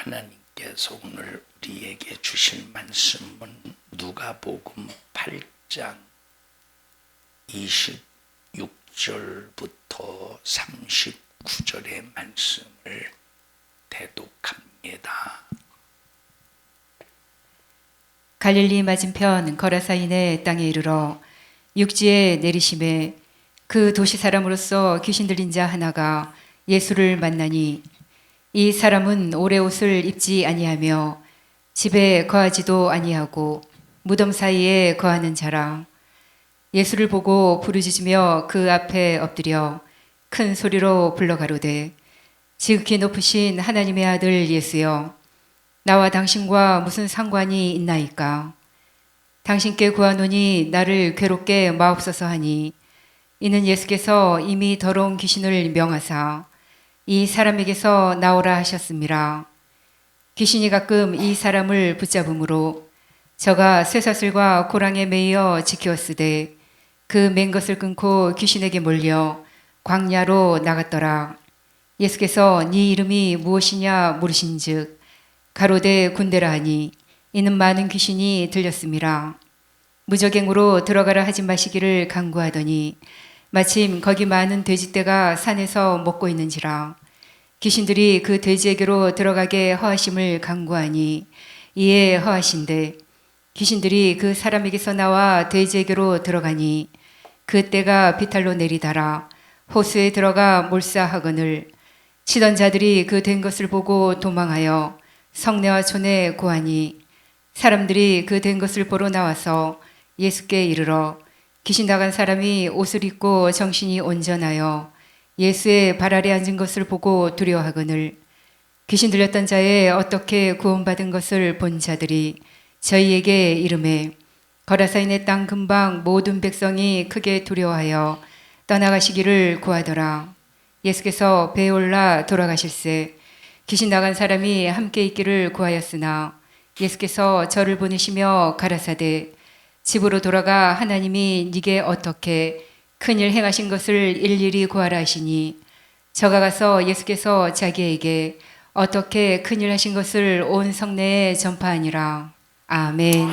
하나님께서 오늘 우리에게 주실 말씀은 누가복음 8장 26절부터 39절의 말씀을 대독합니다. 갈릴리 맞은편 거라사인의 땅에 이르러 육지에 내리심에 그 도시 사람으로서 귀신 들린 자 하나가 예수를 만나니 이 사람은 오래 옷을 입지 아니하며 집에 거하지도 아니하고 무덤 사이에 거하는 자라. 예수를 보고 부르짖으며 그 앞에 엎드려 큰 소리로 불러 가로되 지극히 높으신 하나님의 아들 예수여, 나와 당신과 무슨 상관이 있나이까? 당신께 구하노니 나를 괴롭게 마옵소서 하니, 이는 예수께서 이미 더러운 귀신을 명하사 이 사람에게서 나오라 하셨음이라. 귀신이 가끔 이 사람을 붙잡음으로 저가 쇠사슬과 고랑에 매여 지키었으되 그 맨 것을 끊고 귀신에게 몰려 광야로 나갔더라. 예수께서 네 이름이 무엇이냐 물으신즉 가로되 군대라 하니, 이는 많은 귀신이 들렸음이라. 무저갱으로 들어가라 하지 마시기를 간구하더니 마침 거기 많은 돼지떼가 산에서 먹고 있는지라. 귀신들이 그 돼지에게로 들어가게 허하심을 간구하니 이에 허하신대 귀신들이 그 사람에게서 나와 돼지에게로 들어가니 그 떼가 비탈로 내리달아 호수에 들어가 몰사하거늘 치던 자들이 그 된 것을 보고 도망하여 성내와 촌에 고하니 사람들이 그 된 것을 보러 나와서 예수께 이르러 귀신 나간 사람이 옷을 입고 정신이 온전하여 예수의 발 아래 앉은 것을 보고 두려워하거늘 귀신 들렸던 자의 어떻게 구원받은 것을 본 자들이 저희에게 이르매 거라사인의 땅 근방 모든 백성이 크게 두려워하여 떠나가시기를 구하더라. 예수께서 배에 올라 돌아가실새 귀신 나간 사람이 함께 있기를 구하였으나 예수께서 저를 보내시며 가라사대 집으로 돌아가 하나님이 네게 어떻게 큰일 행하신 것을 일일이 구하라 하시니 저가 가서 예수께서 자기에게 어떻게 큰일 하신 것을 온 성내에 전파하니라. 아멘.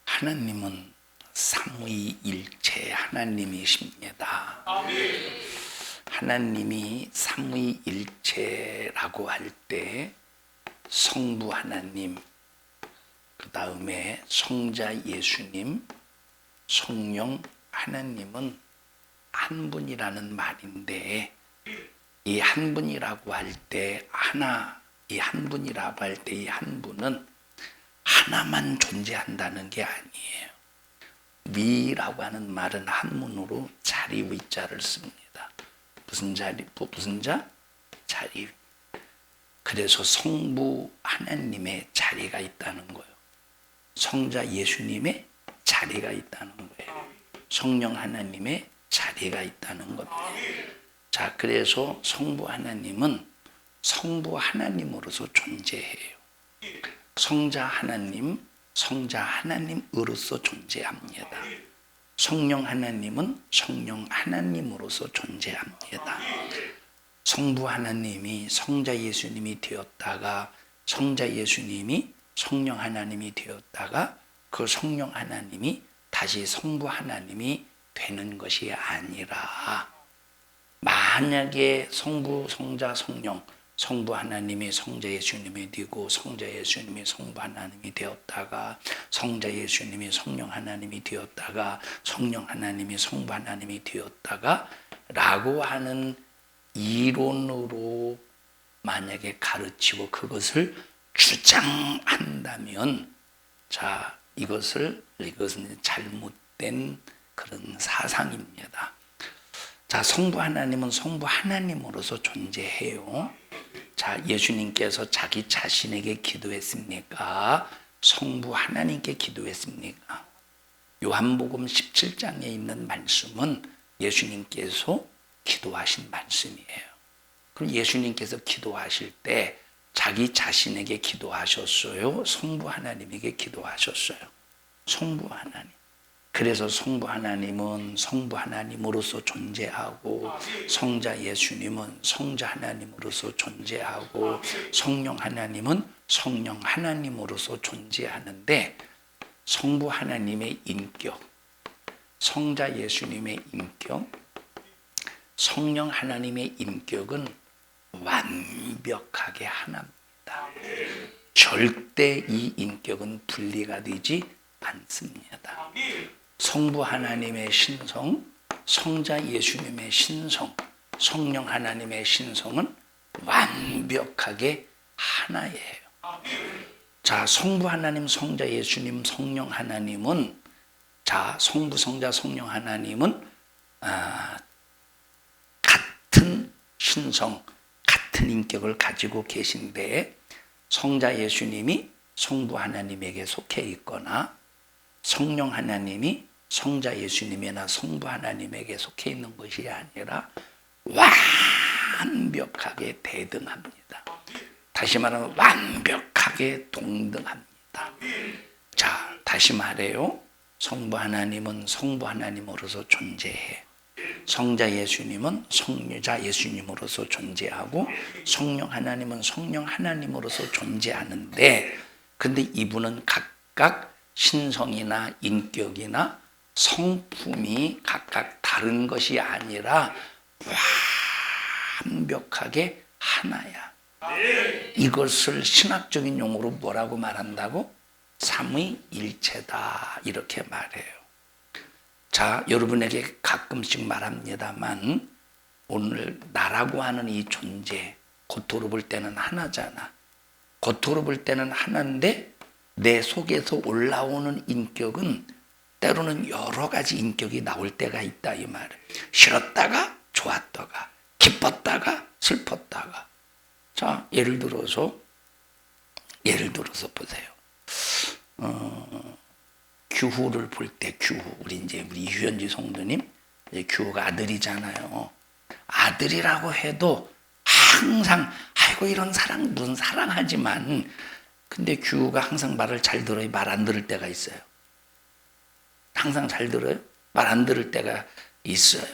하나님은 삼위일체 하나님이십니다. 하나님이 삼위일체라고 할 때 성부 하나님, 그 다음에 성자 예수님, 성령 하나님은 한 분이라는 말인데, 이 한 분이라고 할 때 하나, 이 한 분이라고 할 때 이 한 분은 하나만 존재한다는 게 아니에요. 위라고 하는 말은 한문으로 자리 위자를 씁니다. 무슨 자리? 무슨 자? 자리. 그래서 성부 하나님의 자리가 있다는 거예요. 성자 예수님의 자리가 있다는 거예요. 성령 하나님의 자리가 있다는 겁니다. 자, 그래서 성부 하나님은 성부 하나님으로서 존재해요. 성자 하나님, 성자 하나님으로서 존재합니다. 성령 하나님은 성령 하나님으로서 존재합니다. 성부 하나님이 성자 예수님이 되었다가 성자 예수님이 성령 하나님이 되었다가 그 성령 하나님이 다시 성부 하나님이 되는 것이 아니라, 만약에 성부, 성자, 성령, 성부 하나님이 성자 예수님이 되고 성자 예수님이 성부 하나님이 되었다가 성자 예수님이 성령 하나님이 되었다가 성령 하나님이 성부 하나님이 되었다가 라고 하는 이론으로 만약에 가르치고 그것을 주장한다면, 자, 이것은 잘못된 그런 사상입니다. 자, 성부 하나님은 성부 하나님으로서 존재해요. 자, 예수님께서 자기 자신에게 기도했습니까? 성부 하나님께 기도했습니까? 요한복음 17장에 있는 말씀은 예수님께서 기도하신 말씀이에요. 그럼 예수님께서 기도하실 때 자기 자신에게 기도하셨어요? 성부 하나님에게 기도하셨어요? 성부 하나님. 그래서 성부 하나님은 성부 하나님으로서 존재하고 성자 예수님은 성자 하나님으로서 존재하고 성령 하나님은 성령 하나님으로서 존재하는데 성부 하나님의 인격, 성자 예수님의 인격, 성령 하나님의 인격은 완벽하게 하나입니다. 절대 이 인격은 분리가 되지 않습니다. 성부 하나님의 신성, 성자 예수님의 신성, 성령 하나님의 신성은 완벽하게 하나예요. 자, 성부 하나님, 성자 예수님, 성령 하나님은 자, 성부, 성자, 성령 하나님은 같은 신성, 같은 인격을 가지고 계신데 성자 예수님이 성부 하나님에게 속해 있거나 성령 하나님이 성자 예수님이나 성부 하나님에게 속해 있는 것이 아니라 완벽하게 대등합니다. 다시 말하면 완벽하게 동등합니다. 자, 다시 말해요. 성부 하나님은 성부 하나님으로서 존재해. 성자 예수님은 성자 예수님으로서 존재하고 성령 하나님은 성령 하나님으로서 존재하는데 근데 이분은 각각 신성이나 인격이나 성품이 각각 다른 것이 아니라 완벽하게 하나야. 이것을 신학적인 용어로 뭐라고 말한다고? 삼위일체다 이렇게 말해요. 자, 여러분에게 가끔씩 말합니다만 오늘 나라고 하는 이 존재 겉으로 볼 때는 하나잖아. 겉으로 볼 때는 하나인데 내 속에서 올라오는 인격은 때로는 여러 가지 인격이 나올 때가 있다 이 말이에요. 싫었다가 좋았다가 기뻤다가 슬펐다가. 자, 예를 들어서 보세요. 규후를 볼 때 규후 우리 유현지 성도님 규후가 아들이잖아요. 아들이라고 해도 항상 아이고 이런 사랑 무슨 사랑하지만 근데 규후가 항상 말을 잘 들어요. 말 안 들을 때가 있어요. 항상 잘 들어요. 말 안 들을 때가 있어요.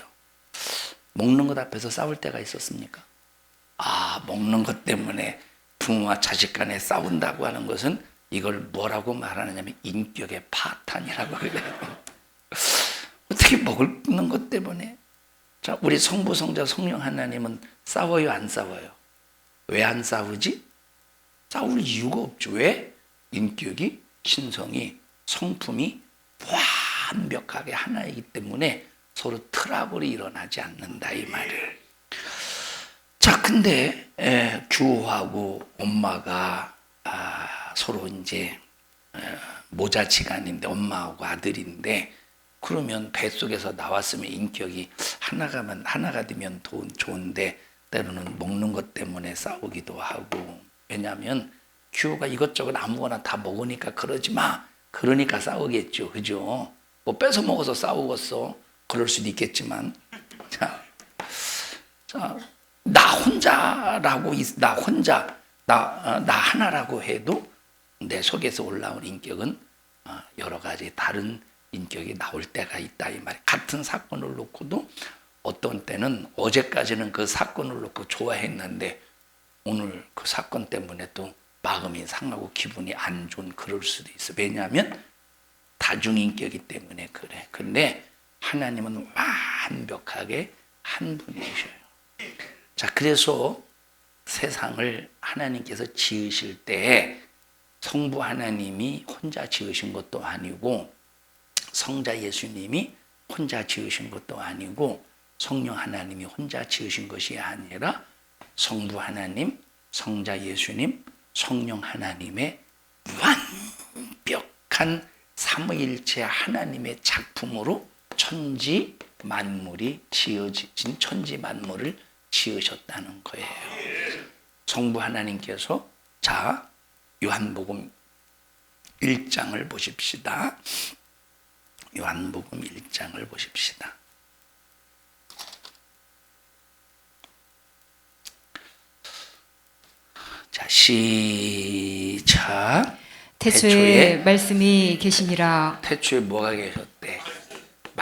먹는 것 앞에서 싸울 때가 있었습니까? 먹는 것 때문에 부모와 자식 간에 싸운다고 하는 것은 이걸 뭐라고 말하느냐면 인격의 파탄이라고 그래요. 어떻게 먹는 것 때문에? 자, 우리 성부, 성자, 성령 하나님은 싸워요, 안 싸워요? 왜 안 싸우지? 싸울 이유가 없죠. 왜? 인격이, 신성이, 성품이 완벽하게 하나이기 때문에 서로 트러블이 일어나지 않는다 이 말이에요. 자, 근데 규호하고 엄마가 서로 이제 모자지간인데 엄마하고 아들인데 그러면 뱃속에서 나왔으면 인격이 하나가 되면 좋은데 때로는 먹는 것 때문에 싸우기도 하고 왜냐하면 규호가 이것저것 아무거나 다 먹으니까 그러지 마 그러니까 싸우겠죠. 그죠? 뭐 뺏어 먹어서 싸우겠어. 그럴 수도 있겠지만 자, 나 하나라고 해도 내 속에서 올라온 인격은 여러 가지 다른 인격이 나올 때가 있다 이 말이에요. 같은 사건을 놓고도 어떤 때는 어제까지는 그 사건을 놓고 좋아했는데 오늘 그 사건 때문에 또 마음이 상하고 기분이 안 좋은 그럴 수도 있어. 왜냐하면 다중인격이기 때문에 그래. 근데 하나님은 완벽하게 한 분이셔요. 자, 그래서 세상을 하나님께서 지으실 때 성부 하나님이 혼자 지으신 것도 아니고 성자 예수님이 혼자 지으신 것도 아니고 성령 하나님이 혼자 지으신 것이 아니라 성부 하나님, 성자 예수님, 성령 하나님의 완벽한 삼위일체 하나님의 작품으로 천지 만물이 지어진 천지 만물을 지으셨다는 거예요. 성부 하나님께서 자 요한복음 1장을 보십시다. 요한복음 1장을 보십시다. 자, 시작. 태초에 말씀이 계시니라. 태초에 뭐가 계셨대?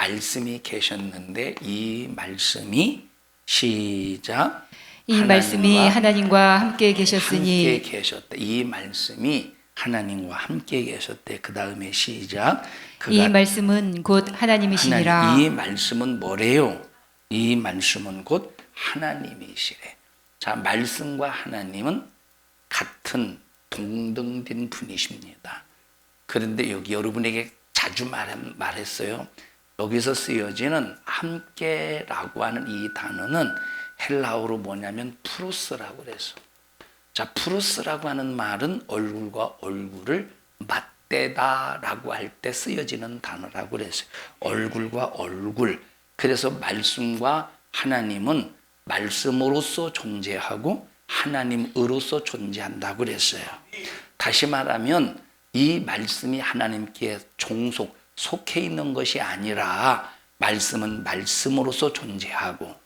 말씀이 계셨는데 이 말씀이 시작 이 말씀이 하나님과 함께 계셨으니 함께 계셨다. 이 말씀이 하나님과 함께 계셨대. 그 다음에 시작. 이 말씀은 곧 하나님이시니라. 이 말씀은 뭐래요? 이 말씀은 곧 하나님이시래. 자, 말씀과 하나님은 같은 동등된 분이십니다. 그런데 여기 여러분에게 자주 말했어요. 여기서 쓰여지는 함께라고 하는 이 단어는 헬라어로 뭐냐면 프로스라고 그래서. 자, 프로스라고 하는 말은 얼굴과 얼굴을 맞대다라고 할 때 쓰여지는 단어라고 그랬어요. 얼굴과 얼굴. 그래서 말씀과 하나님은 말씀으로서 존재하고 하나님으로서 존재한다고 그랬어요. 다시 말하면 이 말씀이 하나님께 속해 있는 것이 아니라 말씀은 말씀으로서 존재하고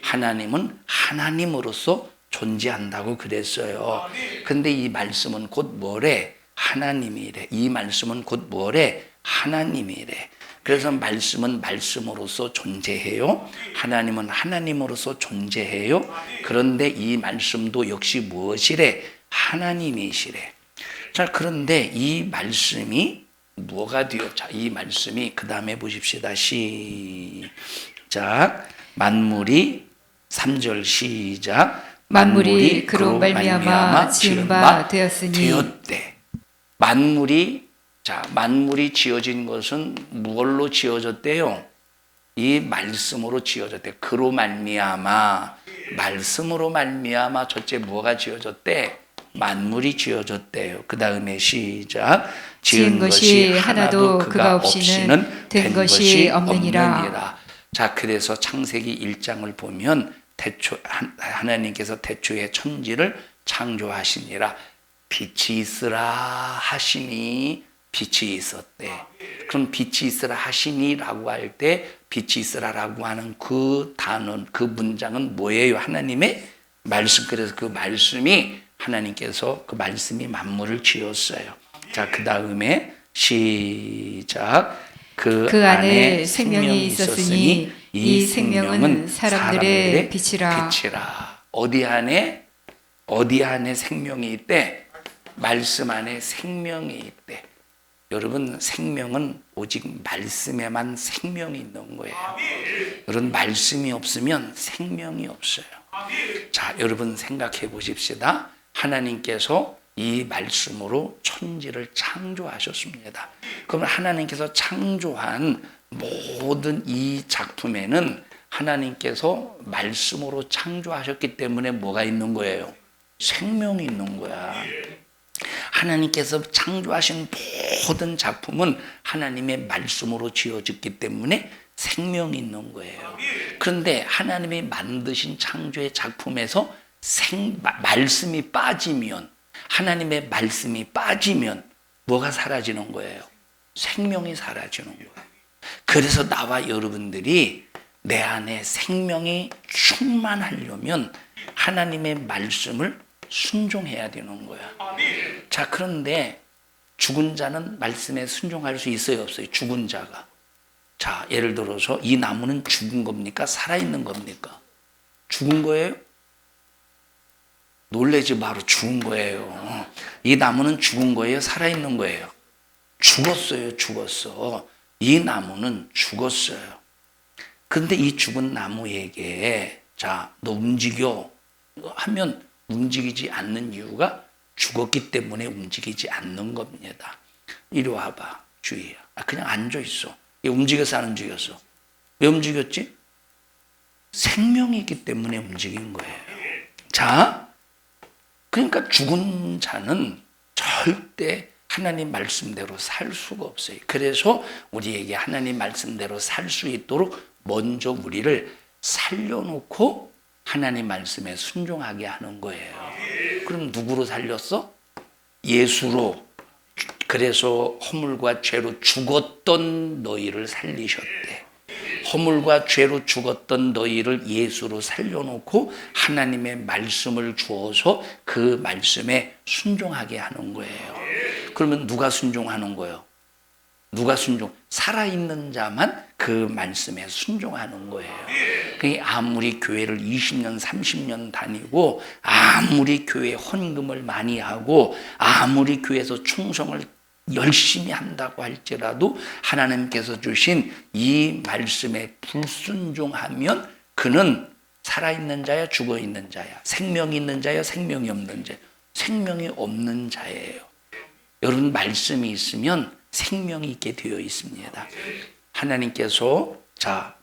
하나님은 하나님으로서 존재한다고 그랬어요. 근데 이 말씀은 곧 뭐래? 하나님이래. 이 말씀은 곧 뭐래? 하나님이래. 그래서 말씀은 말씀으로서 존재해요. 하나님은 하나님으로서 존재해요. 그런데 이 말씀도 역시 무엇이래? 하나님이시래. 자, 그런데 이 말씀이 뭐가 되어? 자, 이 말씀이 그 다음에 보십시다. 시작. 만물이 3절 시작. 만물이 그로 말미암아 지은 바 되었으니 되었대. 만물이 지어진 것은 무엇로 지어졌대요? 이 말씀으로 지어졌대. 그로 말미암아 말씀으로 말미암아 첫째 뭐가 지어졌대? 만물이 지어졌대요. 그 다음에 시작. 지은 것이 하나도 그가 없이는 된 것이 없느니라. 자, 그래서 창세기 1장을 보면 하나님께서 태초에 천지를 창조하시니라. 빛이 있으라 하시니 빛이 있었대. 그럼 빛이 있으라 하시니라고 할 때 빛이 있으라라고 하는 그 단어, 그 문장은 뭐예요? 하나님의 말씀. 그래서 그 말씀이 하나님께서 그 말씀이 만물을 지었어요. 자, 그 다음에 시작. 그 안에 생명이 있었으니 이 생명은 사람들의 빛이라. 어디 안에 생명이 있대? 말씀 안에 생명이 있대. 여러분, 생명은 오직 말씀에만 생명이 있는 거예요. 여러분, 말씀이 없으면 생명이 없어요. 자, 여러분 생각해 보십시다. 하나님께서 이 말씀으로 천지를 창조하셨습니다. 그러면 하나님께서 창조한 모든 이 작품에는 하나님께서 말씀으로 창조하셨기 때문에 뭐가 있는 거예요? 생명이 있는 거야. 하나님께서 창조하신 모든 작품은 하나님의 말씀으로 지어졌기 때문에 생명이 있는 거예요. 그런데 하나님이 만드신 창조의 작품에서 말씀이 빠지면, 하나님의 말씀이 빠지면 뭐가 사라지는 거예요? 생명이 사라지는 거예요. 그래서 나와 여러분들이 내 안에 생명이 충만하려면 하나님의 말씀을 순종해야 되는 거야. 자, 그런데 죽은 자는 말씀에 순종할 수 있어요, 없어요? 죽은 자가. 자, 예를 들어서 이 나무는 죽은 겁니까? 살아있는 겁니까? 죽은 거예요? 놀라지 마로 죽은 거예요. 이 나무는 죽은 거예요? 살아있는 거예요? 죽었어요, 죽었어. 이 나무는 죽었어요. 근데 이 죽은 나무에게 자, 너 움직여 하면 움직이지 않는 이유가 죽었기 때문에 움직이지 않는 겁니다. 이리 와봐, 주희야. 그냥 앉아있어. 움직였어, 안 움직였어? 왜 움직였지? 생명이 있기 때문에 움직인 거예요. 자, 그러니까 죽은 자는 절대 하나님 말씀대로 살 수가 없어요. 그래서 우리에게 하나님 말씀대로 살 수 있도록 먼저 우리를 살려놓고 하나님 말씀에 순종하게 하는 거예요. 그럼 누구로 살렸어? 예수로. 그래서 허물과 죄로 죽었던 너희를 살리셨대. 허물과 죄로 죽었던 너희를 예수로 살려놓고 하나님의 말씀을 주어서 그 말씀에 순종하게 하는 거예요. 그러면 누가 순종하는 거예요? 누가 순종? 살아있는 자만 그 말씀에 순종하는 거예요. 아무리 교회를 20년, 30년 다니고, 아무리 교회 헌금을 많이 하고, 아무리 교회에서 충성을 열심히 한다고 할지라도 하나님께서 주신 이 말씀에 불순종하면 그는 살아있는 자야, 죽어있는 자야, 생명이 있는 자야, 생명이 없는 자야, 생명이 없는 자예요. 여러분, 말씀이 있으면 생명이 있게 되어 있습니다. 하나님께서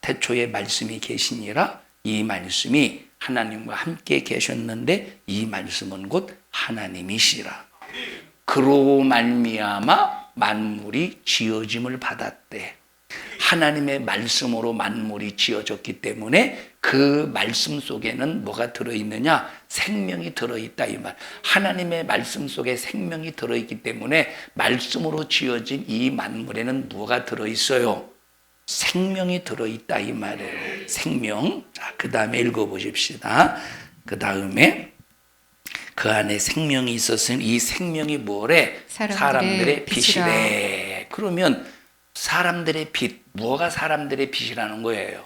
태초에 말씀이 계시니라, 이 말씀이 하나님과 함께 계셨는데 이 말씀은 곧 하나님이시라. 그로 말미암아 만물이 지어짐을 받았대. 하나님의 말씀으로 만물이 지어졌기 때문에 그 말씀 속에는 뭐가 들어있느냐? 생명이 들어있다 이 말. 하나님의 말씀 속에 생명이 들어있기 때문에 말씀으로 지어진 이 만물에는 뭐가 들어있어요? 생명이 들어있다 이 말이에요. 생명. 자, 그 다음에 읽어보십시다. 그 다음에 그 안에 생명이 있었으니 이 생명이 뭐래? 사람들의 빛이래. 그러면 사람들의 빛, 뭐가 사람들의 빛이라는 거예요?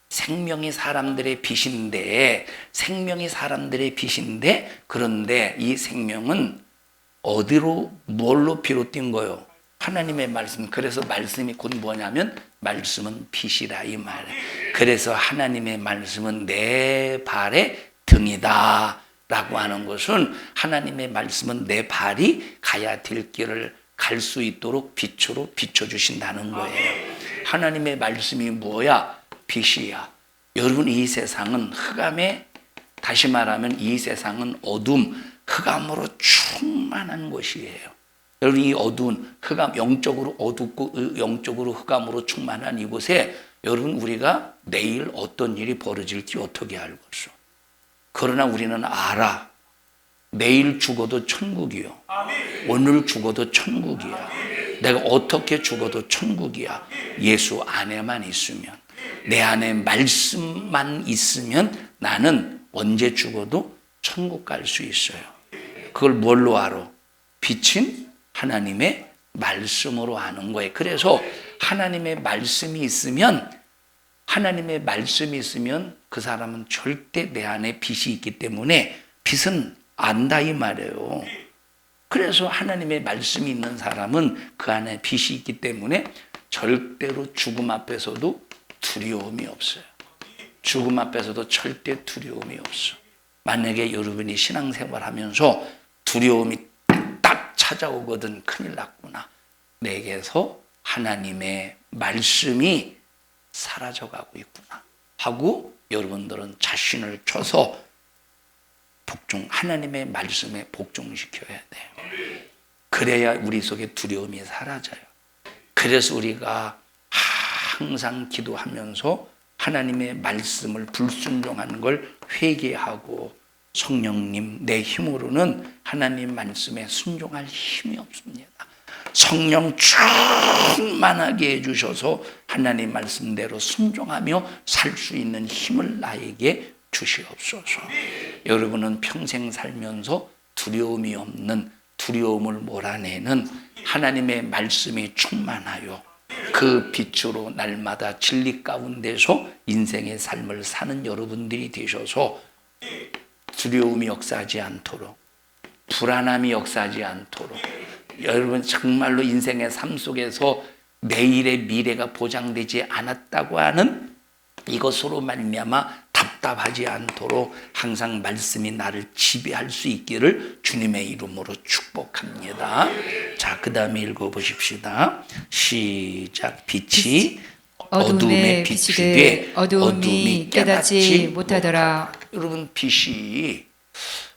생명이 사람들의 빛인데, 그런데 이 생명은 어디로, 뭘로 비롯된 거예요? 하나님의 말씀. 그래서 말씀이 곧 뭐냐면 말씀은 빛이라 이 말. 그래서 하나님의 말씀은 내 발의 등이다 라고 하는 것은 하나님의 말씀은 내 발이 가야 될 길을 갈 수 있도록 빛으로 비춰주신다는 거예요. 하나님의 말씀이 뭐야? 빛이야. 여러분, 이 세상은 흑암에, 다시 말하면 이 세상은 어둠, 흑암으로 충만한 곳이에요. 여러분, 이 어두운 흑암, 영적으로 어둡고 영적으로 흑암으로 충만한 이곳에 여러분, 우리가 내일 어떤 일이 벌어질지 어떻게 알겠어? 그러나 우리는 알아. 내일 죽어도 천국이요. 오늘 죽어도 천국이야. 내가 어떻게 죽어도 천국이야. 예수 안에만 있으면, 내 안에 말씀만 있으면 나는 언제 죽어도 천국 갈 수 있어요. 그걸 뭘로 알아? 빛인 하나님의 말씀으로 아는 거예요. 그래서 하나님의 말씀이 있으면 그 사람은 절대 내 안에 빛이 있기 때문에 빛은 안다 이 말이에요. 그래서 하나님의 말씀이 있는 사람은 그 안에 빛이 있기 때문에 절대로 죽음 앞에서도 두려움이 없어요. 죽음 앞에서도 절대 두려움이 없어. 만약에 여러분이 신앙생활하면서 두려움이 딱 찾아오거든, 큰일 났구나. 내게서 하나님의 말씀이 사라져가고 있구나 하고 여러분들은 자신을 쳐서 하나님의 말씀에 복종시켜야 돼요. 그래야 우리 속에 두려움이 사라져요. 그래서 우리가 항상 기도하면서 하나님의 말씀을 불순종하는 걸 회개하고, 성령님, 내 힘으로는 하나님 말씀에 순종할 힘이 없습니다. 성령 충만하게 해주셔서 하나님 말씀대로 순종하며 살 수 있는 힘을 나에게 주시옵소서. 여러분은 평생 살면서 두려움이 없는, 두려움을 몰아내는 하나님의 말씀이 충만하여 그 빛으로 날마다 진리 가운데서 인생의 삶을 사는 여러분들이 되셔서 두려움이 역사하지 않도록, 불안함이 역사하지 않도록, 여러분 정말로 인생의 삶 속에서 내일의 미래가 보장되지 않았다고 하는 이것으로 말미암아 답답하지 않도록 항상 말씀이 나를 지배할 수 있기를 주님의 이름으로 축복합니다. 자, 그 다음에 읽어보십시다. 시작. 빛이 어둠에 비추되 어둠이 깨닫지 못하더라. 여러분, 빛이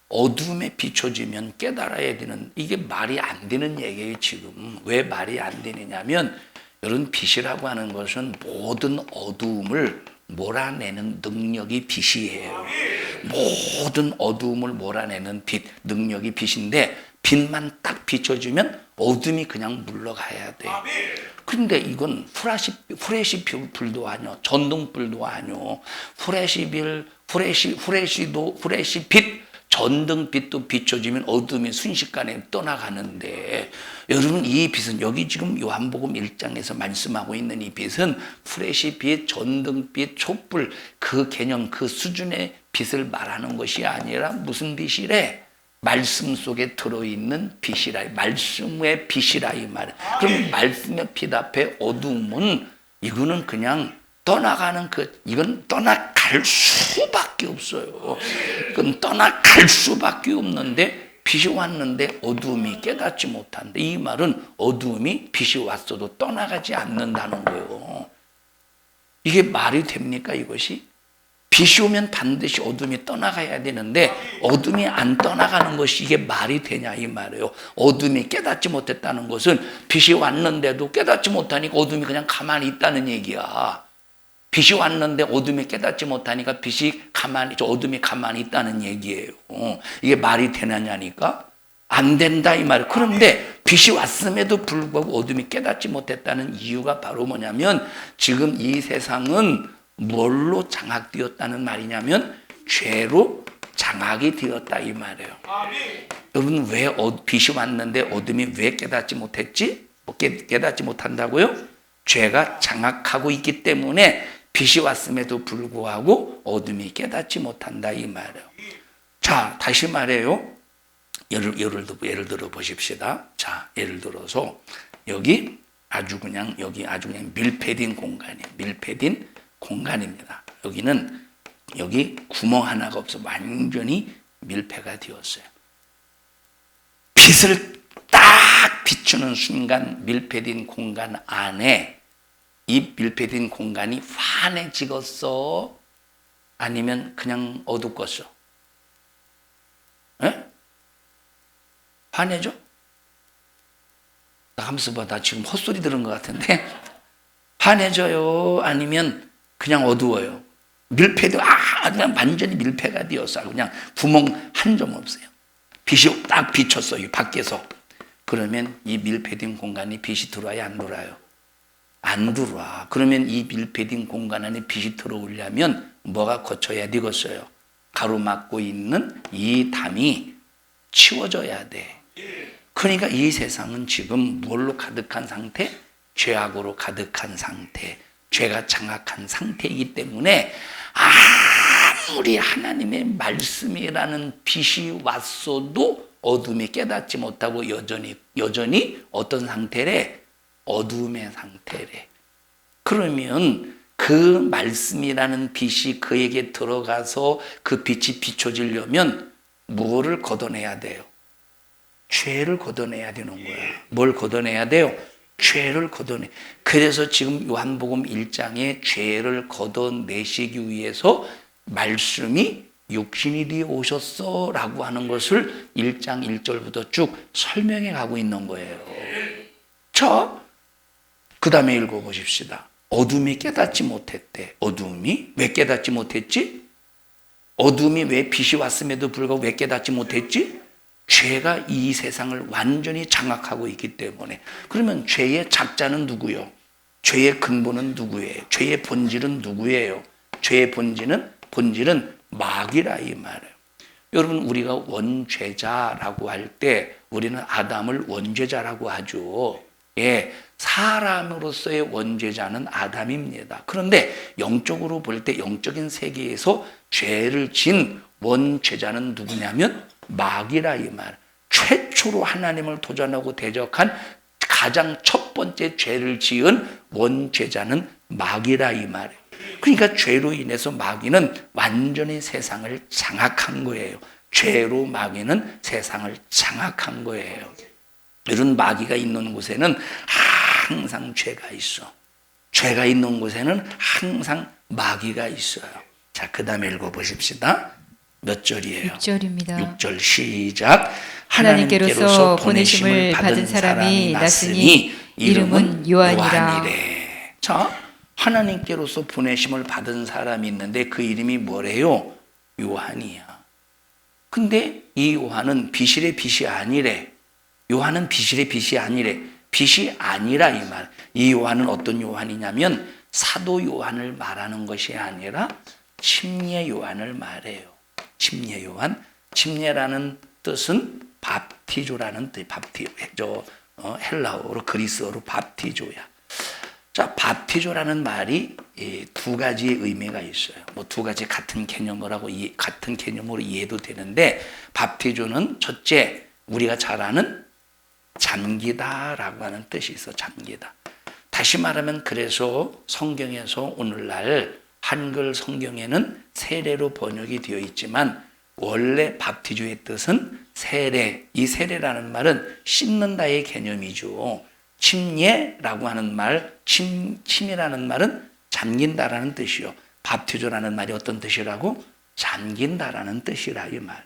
어둠에 비춰지면 깨달아야 되는, 이게 말이 안 되는 얘기예요. 지금 왜 말이 안 되느냐면, 여러분, 빛이라고 하는 것은 모든 어두움을 몰아내는 능력이 빛이에요. 모든 어두움을 몰아내는 빛, 능력이 빛인데, 빛만 딱 비춰주면 어둠이 그냥 물러가야 돼. 근데 이건 후레쉬 불도 아니요, 전등불도 아니요, 후레쉬 빛, 전등빛도 비춰지면 어둠이 순식간에 떠나가는데, 여러분 이 빛은 여기 지금 요한복음 1장에서 말씀하고 있는 이 빛은 프레시 빛, 전등빛, 촛불 그 개념 그 수준의 빛을 말하는 것이 아니라 무슨 빛이래? 말씀 속에 들어있는 빛이라, 말씀의 빛이라 이 말. 그럼 말씀의 빛 앞에 어두움은 이거는 그냥 떠나가는 이건 떠나갈 수밖에 없어요. 이건 떠나갈 수밖에 없는데 빛이 왔는데 어두움이 깨닫지 못한다. 이 말은 어두움이 빛이 왔어도 떠나가지 않는다는 거예요. 이게 말이 됩니까 이것이? 빛이 오면 반드시 어둠이 떠나가야 되는데 어둠이 안 떠나가는 것이 이게 말이 되냐 이 말이에요. 어둠이 깨닫지 못했다는 것은 빛이 왔는데도 깨닫지 못하니까 어둠이 그냥 가만히 있다는 얘기야. 빛이 왔는데 어둠이 깨닫지 못하니까 어둠이 가만히 있다는 얘기예요. 이게 말이 되느냐니까 안 된다 이 말이에요. 그런데 빛이 왔음에도 불구하고 어둠이 깨닫지 못했다는 이유가 바로 뭐냐면 지금 이 세상은 뭘로 장악되었다는 말이냐면 죄로 장악이 되었다 이 말이에요. 여러분 왜 빛이 왔는데 어둠이 왜 깨닫지 못했지? 깨닫지 못한다고요? 죄가 장악하고 있기 때문에 빛이 왔음에도 불구하고 어둠이 깨닫지 못한다 이 말이에요. 자, 다시 말해요. 예를 들어 보십시다. 자, 예를 들어서 여기 아주 그냥 밀폐된 공간이에요. 밀폐된 공간입니다. 여기 구멍 하나가 없어 완전히 밀폐가 되었어요. 빛을 딱 비추는 순간 밀폐된 공간 안에 이 밀폐된 공간이 환해지겠어? 아니면 그냥 어둡겠어? 에? 환해져? 나 하면서 봐, 나 지금 헛소리 들은 것 같은데 환해져요? 아니면 그냥 어두워요? 밀폐도 그냥 완전히 밀폐가 되어서 그냥 구멍 한 점 없어요. 빛이 딱 비쳤어요 밖에서. 그러면 이 밀폐된 공간에 빛이 들어와야 안 들어와요? 안 들어와. 그러면 이 밀폐된 공간 안에 빛이 들어오려면 뭐가 거쳐야 되겠어요? 가로막고 있는 이 담이 치워져야 돼. 그러니까 이 세상은 지금 뭘로 가득한 상태? 죄악으로 가득한 상태, 죄가 장악한 상태이기 때문에 아무리 하나님의 말씀이라는 빛이 왔어도 어둠이 깨닫지 못하고 여전히 어떤 상태래? 어둠의 상태래. 그러면 그 말씀이라는 빛이 그에게 들어가서 그 빛이 비춰지려면 뭐를 걷어내야 돼요? 죄를 걷어내야 되는 거예요. 뭘 걷어내야 돼요? 죄를 걷어내. 그래서 지금 요한복음 1장에 죄를 걷어내시기 위해서 말씀이 육신이 되어 오셨어 라고 하는 것을 1장 1절부터 쭉 설명해 가고 있는 거예요. 자, 그 다음에 읽어보십시다. 어둠이 깨닫지 못했대. 어둠이 왜 깨닫지 못했지? 어둠이 왜 빛이 왔음에도 불구하고 왜 깨닫지 못했지? 죄가 이 세상을 완전히 장악하고 있기 때문에. 그러면 죄의 작자는 누구요? 죄의 근본은 누구예요? 죄의 본질은 누구예요? 죄의 본질은 마귀라 이 말이에요. 여러분 우리가 원죄자라고 할 때 우리는 아담을 원죄자라고 하죠. 예, 사람으로서의 원죄자는 아담입니다. 그런데 영적으로 볼 때 영적인 세계에서 죄를 진 원죄자는 누구냐면 마귀라 이 말. 최초로 하나님을 도전하고 대적한 가장 첫 번째 죄를 지은 원죄자는 마귀라 이 말이에요. 그러니까 죄로 인해서 마귀는 완전히 세상을 장악한 거예요. 죄로 마귀는 세상을 장악한 거예요. 이런 마귀가 있는 곳에는 항상 죄가 있어. 죄가 있는 곳에는 항상 마귀가 있어요. 자, 그 다음에 읽어보십시다. 몇 절이에요? 6절입니다. 6절 시작. 하나님께로서 보내심을 받은 사람이 났으니 이름은 요한이라. 자, 하나님께로서 보내심을 받은 사람이 있는데 그 이름이 뭐래요? 요한이야. 근데 이 요한은 빛이래 빛이 아니래. 요한은 빛이래 빛이 아니래. 빛이 아니라 이 말. 이 요한은 어떤 요한이냐면 사도 요한을 말하는 것이 아니라 침례 요한을 말해요. 침례 요한. 침례라는 뜻은 밥티조라는 뜻, 헬라어로 그리스어로 밥티조야. 자, 밥티조라는 말이 두 가지의 의미가 있어요. 뭐 두 가지 같은 개념으로 이해도 되는데, 밥티조는 첫째, 우리가 잘 아는 잠기다라고 하는 뜻이 있어. 잠기다. 다시 말하면 그래서 성경에서 오늘날 한글 성경에는 세례로 번역이 되어 있지만 원래 밥티조의 뜻은 세례. 이 세례라는 말은 씻는다의 개념이죠. 침례라고 하는 말, 침이라는 말은 잠긴다라는 뜻이요. 밥티조라는 말이 어떤 뜻이라고? 잠긴다라는 뜻이라 이 말.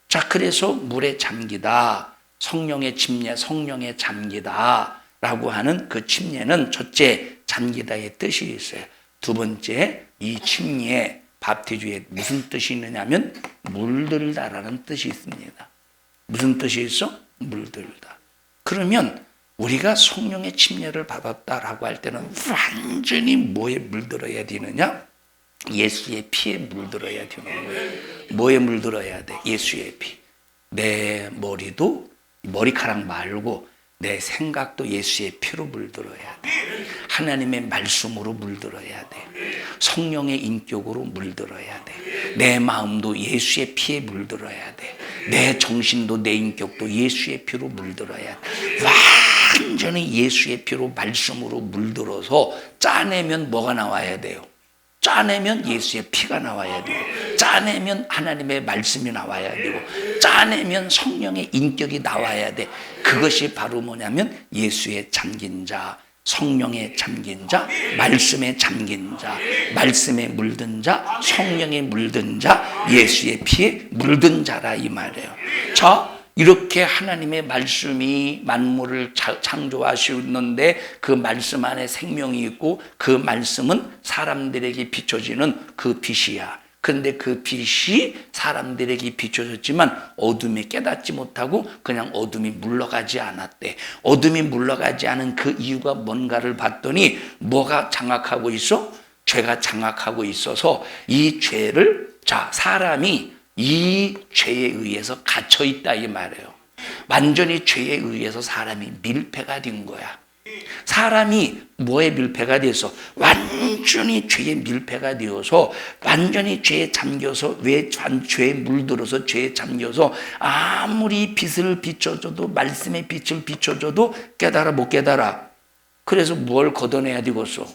자, 그래서 물에 잠기다, 성령의 침례, 성령의 잠기다라고 하는 그 침례는 첫째 잠기다의 뜻이 있어요. 두 번째, 이 침례 밥티조에 무슨 뜻이 있느냐면 물들다라는 뜻이 있습니다. 무슨 뜻이 있어? 물들다. 그러면 우리가 성령의 침례를 받았다라고 할 때는 완전히 뭐에 물들어야 되느냐? 예수의 피에 물들어야 되는 거예요. 뭐에 물들어야 돼? 예수의 피. 내 머리도 머리카락 말고 내 생각도 예수의 피로 물들어야 돼. 하나님의 말씀으로 물들어야 돼. 성령의 인격으로 물들어야 돼. 내 마음도 예수의 피에 물들어야 돼. 내 정신도 내 인격도 예수의 피로 물들어야 돼. 완전히 예수의 피로 말씀으로 물들어서 짜내면 뭐가 나와야 돼요? 짜내면 예수의 피가 나와야 되고, 짜내면 하나님의 말씀이 나와야 되고, 짜내면 성령의 인격이 나와야 돼. 그것이 바로 뭐냐면 예수의 잠긴 자, 성령의 잠긴 자, 말씀에 잠긴 자, 말씀에 물든 자, 성령에 물든 자, 예수의 피에 물든 자라 이 말이에요. 자, 이렇게 하나님의 말씀이 만물을 창조하시는데 그 말씀 안에 생명이 있고 그 말씀은 사람들에게 비춰지는 그 빛이야. 그런데 그 빛이 사람들에게 비춰졌지만 어둠이 깨닫지 못하고 그냥 어둠이 물러가지 않았대. 어둠이 물러가지 않은 그 이유가 뭔가를 봤더니 뭐가 장악하고 있어? 죄가 장악하고 있어서 이 죄를, 자, 사람이 이 죄에 의해서 갇혀 있다 이 말이에요. 완전히 죄에 의해서 사람이 밀폐가 된 거야. 사람이 뭐에 밀폐가 돼서? 완전히 죄에 밀폐가 되어서 완전히 죄에 잠겨서, 왜 죄에 물들어서 죄에 잠겨서 아무리 빛을 비춰줘도, 말씀의 빛을 비춰줘도 깨달아 못 깨달아. 그래서 뭘 걷어내야 되겠어?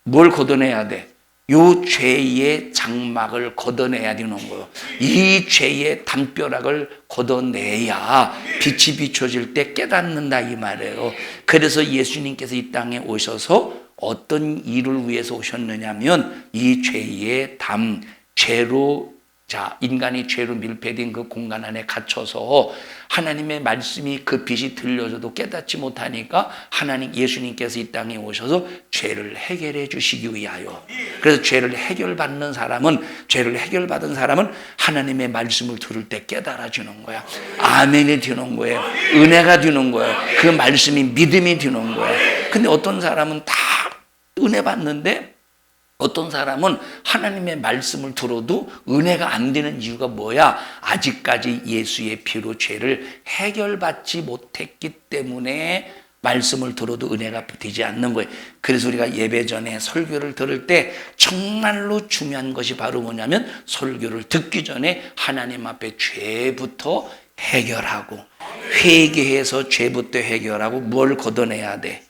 뭘 걷어내야 돼? 요 죄의 장막을 걷어내야 되는 거예요. 이 죄의 담벼락을 걷어내야 빛이 비춰질 때 깨닫는다 이 말이에요. 그래서 예수님께서 이 땅에 오셔서 어떤 일을 위해서 오셨느냐면 이 죄의 죄로, 자, 인간이 죄로 밀폐된 그 공간 안에 갇혀서 하나님의 말씀이 그 빛이 들려줘도 깨닫지 못하니까 예수님께서 이 땅에 오셔서 죄를 해결해 주시기 위하여. 그래서 죄를 해결받은 사람은 하나님의 말씀을 들을 때 깨달아지는 거야. 아멘이 되는 거예요. 은혜가 되는 거예요. 그 말씀이 믿음이 되는 거예요. 근데 어떤 사람은 다 은혜 받는데 어떤 사람은 하나님의 말씀을 들어도 은혜가 안 되는 이유가 뭐야? 아직까지 예수의 피로 죄를 해결받지 못했기 때문에 말씀을 들어도 은혜가 되지 않는 거예요. 그래서 우리가 예배 전에 설교를 들을 때 정말로 중요한 것이 바로 뭐냐면 설교를 듣기 전에 하나님 앞에 죄부터 해결하고, 회개해서 죄부터 해결하고, 뭘 걷어내야 돼?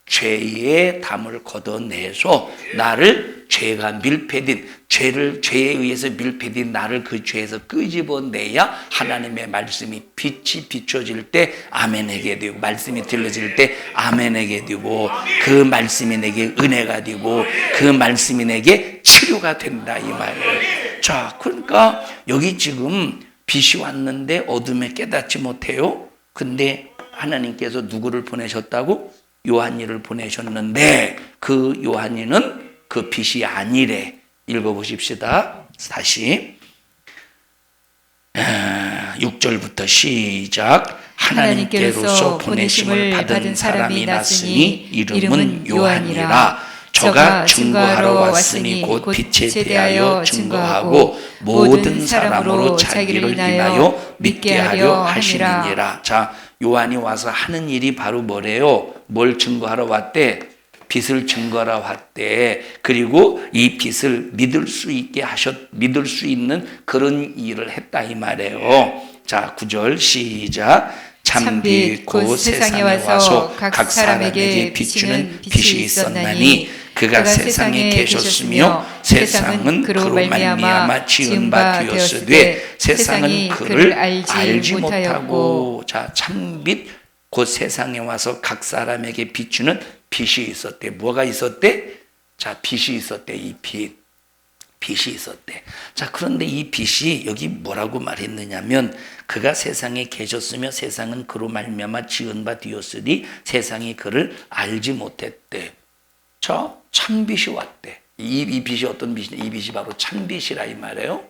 죄의 담을 걷어내서 나를, 죄가 밀폐된, 죄에 의해서 밀폐된 나를 그 죄에서 끄집어내야 하나님의 말씀이 빛이 비춰질 때 아멘하게 되고, 말씀이 들려질 때 아멘하게 되고, 그 말씀이 내게 은혜가 되고, 그 말씀이 내게 치료가 된다 이 말이에요. 자, 그러니까 여기 지금 빛이 왔는데 어둠에 깨닫지 못해요. 근데 하나님께서 누구를 보내셨다고? 요한이를 보내셨는데 그 요한이는 그 빛이 아니래. 읽어보십시다. 다시 6절부터 시작. 하나님께로서 보내심을 받은 사람이 났으니 이름은 요한이라. 저가 증거하러 왔으니 곧 빛에 대하여 증거하고 모든 사람으로 자기를 인하여 믿게 하려 하시느니라. 자, 요한이 와서 하는 일이 바로 뭐래요? 뭘 증거하러 왔대? 빛을 증거하러 왔대. 그리고 이 빛을 믿을 수 있는 그런 일을 했다 이 말이에요. 자, 9절 시작. 참빛 곧 세상에 와서 각 사람에게 비추는 빛이 있었나니 그가 세상에 계셨으며 세상은 그로 말미암아 지은 바 되었으되 세상은 그를 알지 못하고. 자, 참빛 곧 세상에 와서 각 사람에게 비추는 빛이 있었대. 뭐가 있었대? 자, 빛이 있었대. 이 빛이 있었대. 자, 그런데 이 빛이 여기 뭐라고 말했느냐면 그가 세상에 계셨으며 세상은 그로 말미암아 지은 바 되었으니 세상이 그를 알지 못했대. 자, 참빛이 왔대. 이 빛이 어떤 빛이냐? 이 빛이 바로 참빛이라 이 말이에요.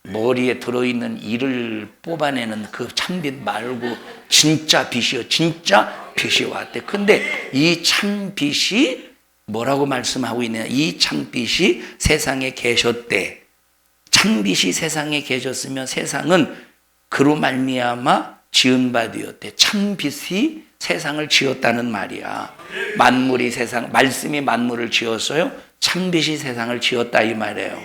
머리에 들어있는 이를 뽑아내는 그 참빛 말고 진짜 빛이요. 진짜 빛이 왔대. 근데 이 참빛이 뭐라고 말씀하고 있느냐? 이 참빛이 세상에 계셨대. 참빛이 세상에 계셨으며 세상은 그로 말미암아 지은 바 되었대. 참빛이 세상을 지었다는 말이야. 만물이 말씀이 만물을 지었어요. 참빛이 세상을 지었다 이 말이에요.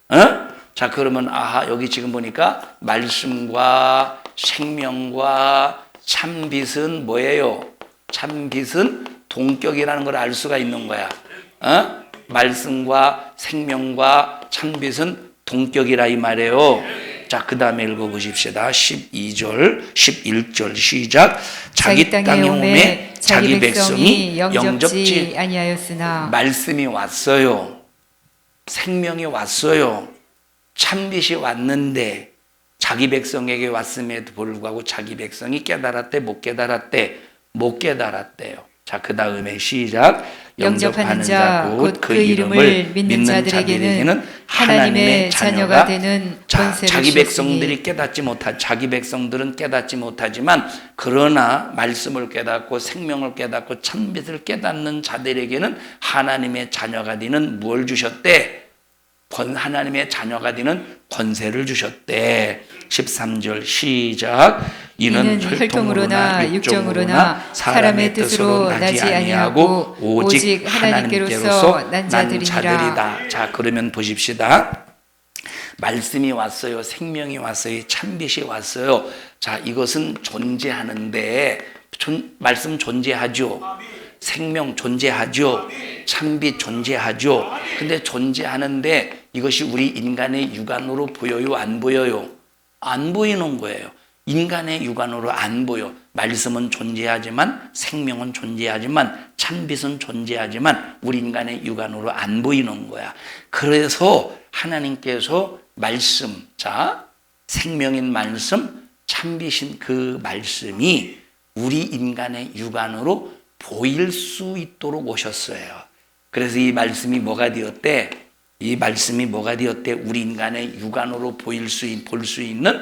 어? 자, 그러면 여기 지금 보니까 말씀과 생명과 참빛은 뭐예요? 참빛은 동격이라는 걸 알 수가 있는 거야. 말씀과 생명과 참빛은 동격이라 이 말이에요. 자, 그 다음에 읽어보십시다. 12절, 11절 시작. 자기 땅에 오매 자기 백성이 영접지 아니하였으나 말씀이 왔어요. 생명이 왔어요. 참빛이 왔는데 자기 백성에게 왔음에도 불구하고 자기 백성이 깨달았대? 못 깨달았대? 못 깨달았대요. 자, 그 다음에 시작. 영접하는 자 곧 그 이름을 믿는 자들에게는 하나님의 자녀가 되는 권세를 자기 백성들이 자기 백성들은 깨닫지 못하지만 그러나 말씀을 깨닫고 생명을 깨닫고 참빛을 깨닫는 자들에게는 하나님의 자녀가 되는 뭘 주셨대? 하나님의 자녀가 되는 권세를 주셨대. 13절 시작. 이는 혈통으로나 육정으로나 사람의 뜻으로 나지 아니하고 오직 하나님께로서 난 자들이라. 자, 그러면 보십시다. 말씀이 왔어요. 생명이 왔어요. 참빛이 왔어요. 자, 이것은 존재하는데 말씀 존재하죠. 생명 존재하죠. 참빛 존재하죠. 근데 존재하는데 이것이 우리 인간의 육안으로 보여요? 안 보여요? 안 보이는 거예요. 인간의 육안으로 안 보여. 말씀은 존재하지만 생명은 존재하지만 참빛은 존재하지만 우리 인간의 육안으로 안 보이는 거야. 그래서 하나님께서 말씀, 자, 생명인 말씀, 참빛인 그 말씀이 우리 인간의 육안으로 보일 수 있도록 오셨어요. 그래서 이 말씀이 뭐가 되었대? 이 말씀이 뭐가 되었대? 우리 인간의 육안으로 볼 수 있는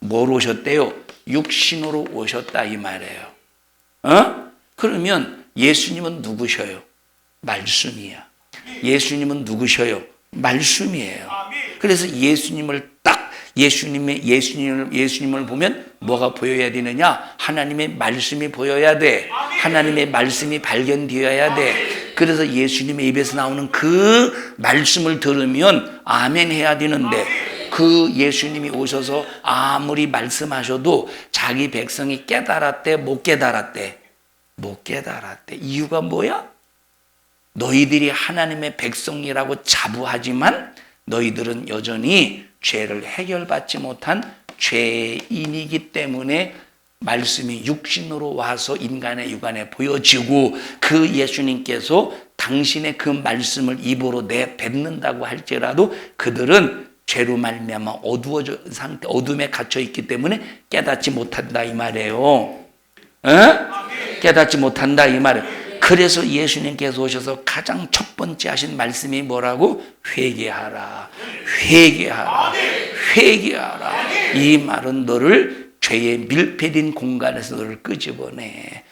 뭘 오셨대요? 육신으로 오셨다 이 말이에요. 그러면 예수님은 누구셔요? 말씀이야. 예수님은 누구셔요? 말씀이에요. 그래서 예수님을 보면 뭐가 보여야 되느냐? 하나님의 말씀이 보여야 돼. 하나님의 말씀이 발견되어야 돼. 그래서 예수님의 입에서 나오는 그 말씀을 들으면 아멘 해야 되는데 그 예수님이 오셔서 아무리 말씀하셔도 자기 백성이 깨달았대? 못 깨달았대? 못 깨달았대. 이유가 뭐야? 너희들이 하나님의 백성이라고 자부하지만 너희들은 여전히 죄를 해결받지 못한 죄인이기 때문에 말씀이 육신으로 와서 인간의 육안에 보여지고 그 예수님께서 당신의 그 말씀을 입으로 내뱉는다고 할지라도 그들은 죄로 말미암아 어둠에 갇혀 있기 때문에 깨닫지 못한다 이 말이에요. 깨닫지 못한다 이 말이에요. 그래서 예수님께서 오셔서 가장 첫 번째 하신 말씀이 뭐라고? 회개하라. 회개하라. 회개하라. 이 말은 너를 죄의 밀폐된 공간에서 너를 끄집어내.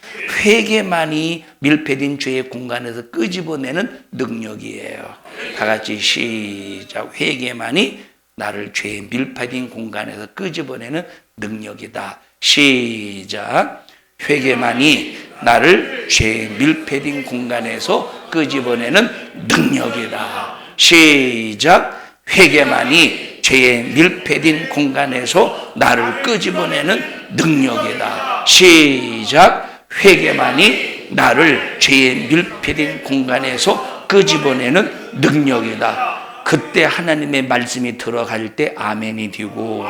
회개만이 밀폐된 죄의 공간에서 끄집어내는 능력이에요. 다 같이 시작. 회개만이 나를 죄의 밀폐된 공간에서 끄집어내는 능력이다. 시작. 회개만이 나를 죄의 밀폐된 공간에서 끄집어내는 능력이다. 시작. 회개만이 죄의 밀폐된 공간에서 나를 끄집어내는 능력이다. 시작. 회개만이 나를 죄의 밀폐된 공간에서 끄집어내는 능력이다. 그때 하나님의 말씀이 들어갈 때 아멘이 되고,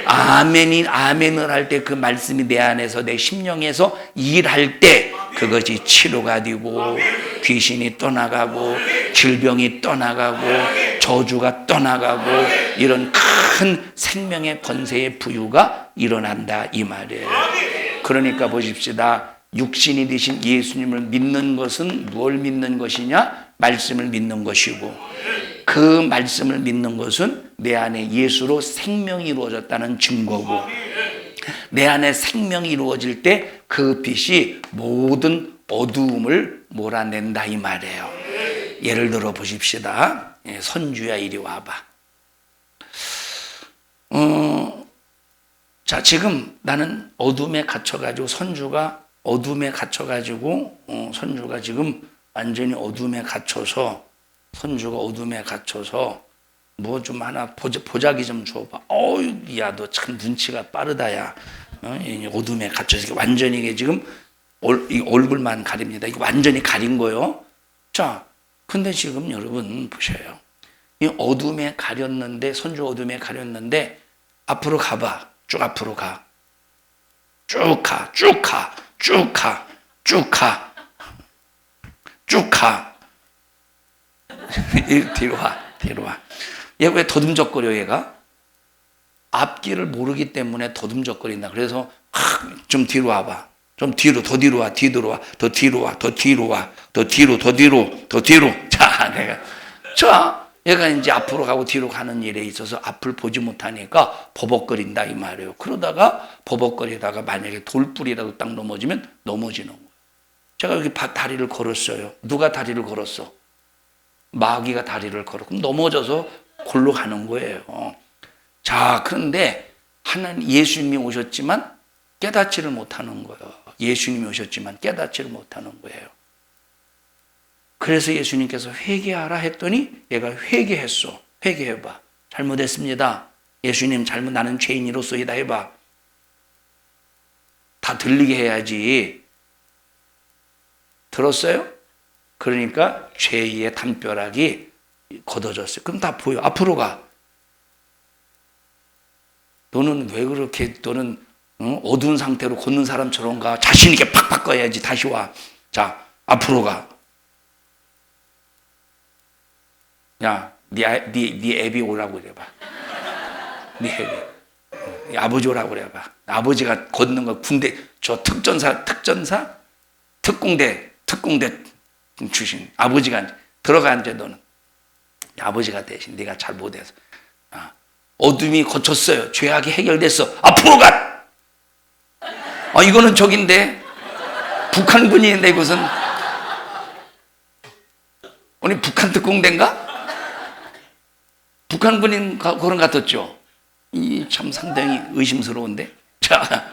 아멘을 할 때 그 말씀이 내 안에서, 내 심령에서 일할 때 그것이 치료가 되고, 귀신이 떠나가고, 질병이 떠나가고, 저주가 떠나가고, 이런 큰 생명의 권세의 부유가 일어난다 이 말이에요. 그러니까 보십시다. 육신이 되신 예수님을 믿는 것은 뭘 믿는 것이냐? 말씀을 믿는 것이고, 그 말씀을 믿는 것은 내 안에 예수로 생명이 이루어졌다는 증거고, 내 안에 생명이 이루어질 때 그 빛이 모든 어두움을 몰아낸다 이 말이에요. 예를 들어 보십시다. 선주야 이리 와봐. 자, 지금 나는 어둠에 갇혀가지고, 선주가 어둠에 갇혀가지고, 선주가 지금 완전히 어둠에 갇혀서, 선주가 어둠에 갇혀서 뭐 좀 하나 보자기 좀 줘봐. 야, 너 참 눈치가 빠르다, 야. 어둠에 갇혀서 완전히 이게 지금 얼굴만 가립니다. 이게 완전히 가린 거요. 자, 근데 지금 여러분 보셔요. 이 어둠에 가렸는데, 선주 어둠에 가렸는데, 앞으로 가봐. 쭉 앞으로 가. 쭉 가, 쭉 가, 쭉 가, 쭉 가, 쭉 가. 뒤로 와, 뒤로 와. 얘가 왜 더듬적거려, 얘가? 앞길을 모르기 때문에 더듬적거린다. 그래서 좀 뒤로 와봐. 좀 뒤로, 더 뒤로 와, 뒤로 와, 더 뒤로 와, 더 뒤로 와, 더 뒤로, 더 뒤로, 더 뒤로. 자, 얘가 이제 앞으로 가고 뒤로 가는 일에 있어서 앞을 보지 못하니까 버벅거린다 이 말이에요. 그러다가 버벅거리다가 만약에 돌불이라도 딱 넘어지면 넘어지는 거예요. 제가 여기 다리를 걸었어요. 누가 다리를 걸었어? 마귀가 다리를 걸어. 그럼 넘어져서 골로 가는 거예요. 자, 그런데 하나님, 예수님이 오셨지만 깨닫지를 못하는 거예요. 예수님이 오셨지만 깨닫지를 못하는 거예요. 그래서 예수님께서 회개하라 했더니 얘가 회개했어. 회개해봐. 잘못했습니다. 예수님 잘못, 나는 죄인이로소이다 해봐. 다 들리게 해야지. 들었어요? 그러니까 죄의 담벼락이 걷어졌어요. 그럼 다 보여. 앞으로 가. 너는 왜 그렇게, 너는 어두운 상태로 걷는 사람처럼 가. 자신 있게 팍팍 가야지. 다시 와. 자, 앞으로 가. 야, 네 애비 오라고 그래봐. 네 애비. 아버지 오라고 그래봐. 아버지가 걷는 거, 군대, 저 특전사, 특공대 주신 아버지가 들어가 이제 너는 아버지가 대신 네가 잘 못해서 어둠이 거쳤어요. 죄악이 해결됐어. 앞으로 가. 이거는 저긴데 북한군인데 이것은 아니 북한 특공대인가? 북한군인 그런 것 같았죠. 이 참 상당히 의심스러운데. 자,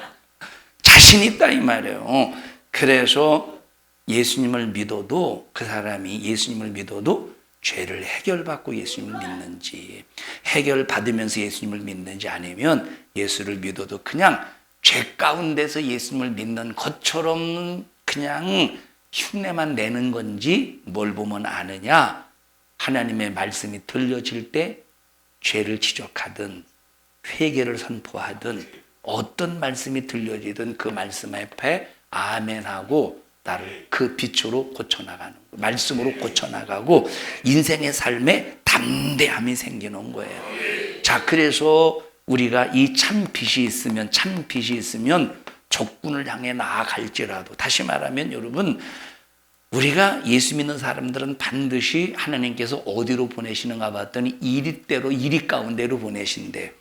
자신 있다 이 말이에요. 그래서 예수님을 믿어도, 그 사람이 예수님을 믿어도 죄를 해결받고 예수님을 믿는지, 해결받으면서 예수님을 믿는지, 아니면 예수를 믿어도 그냥 죄 가운데서 예수님을 믿는 것처럼 그냥 흉내만 내는 건지 뭘 보면 아느냐? 하나님의 말씀이 들려질 때 죄를 지적하든 회개를 선포하든 어떤 말씀이 들려지든 그 말씀 앞에 아멘하고 나를 그 빛으로 고쳐나가는 거예요. 말씀으로 고쳐나가고 인생의 삶에 담대함이 생기는 거예요. 자, 그래서 우리가 이 참 빛이 있으면 적군을 향해 나아갈지라도, 다시 말하면 여러분, 우리가 예수 믿는 사람들은 반드시 하나님께서 어디로 보내시는가 봤더니 이리 가운데로 보내신대.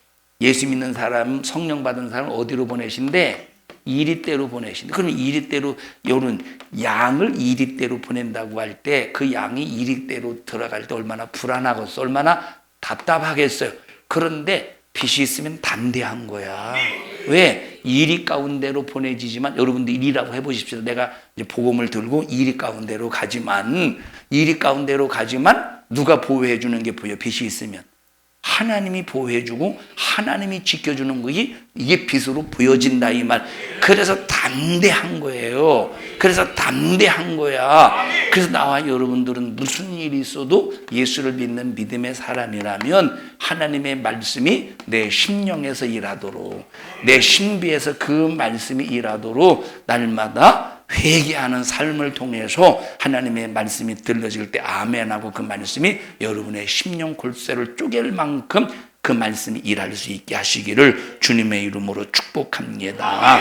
예수 믿는 사람, 성령 받은 사람 어디로 보내신대? 이리대로 보내신대. 그러면 이리대로, 요런 양을 이리대로 보낸다고 할 때 그 양이 이리대로 들어갈 때 얼마나 불안하겠어, 얼마나 답답하겠어요. 그런데 빛이 있으면 담대한 거야. 왜? 이리 가운데로 보내지지만, 여러분들 일이라고 해보십시오. 내가 이제 복음을 들고 이리 가운데로 가지만 누가 보호해 주는 게 보여? 빛이 있으면 하나님이 보호해주고 하나님이 지켜주는 것이 이게 빛으로 보여진다 이 말. 그래서 담대한 거예요. 그래서 담대한 거야. 그래서 나와 여러분들은 무슨 일이 있어도 예수를 믿는 믿음의 사람이라면 하나님의 말씀이 내 심령에서 일하도록, 내 신비에서 그 말씀이 일하도록 날마다 회개하는 삶을 통해서 하나님의 말씀이 들려질 때 아멘하고 그 말씀이 여러분의 심령 골쇠를 쪼갤 만큼 그 말씀이 일할 수 있게 하시기를 주님의 이름으로 축복합니다.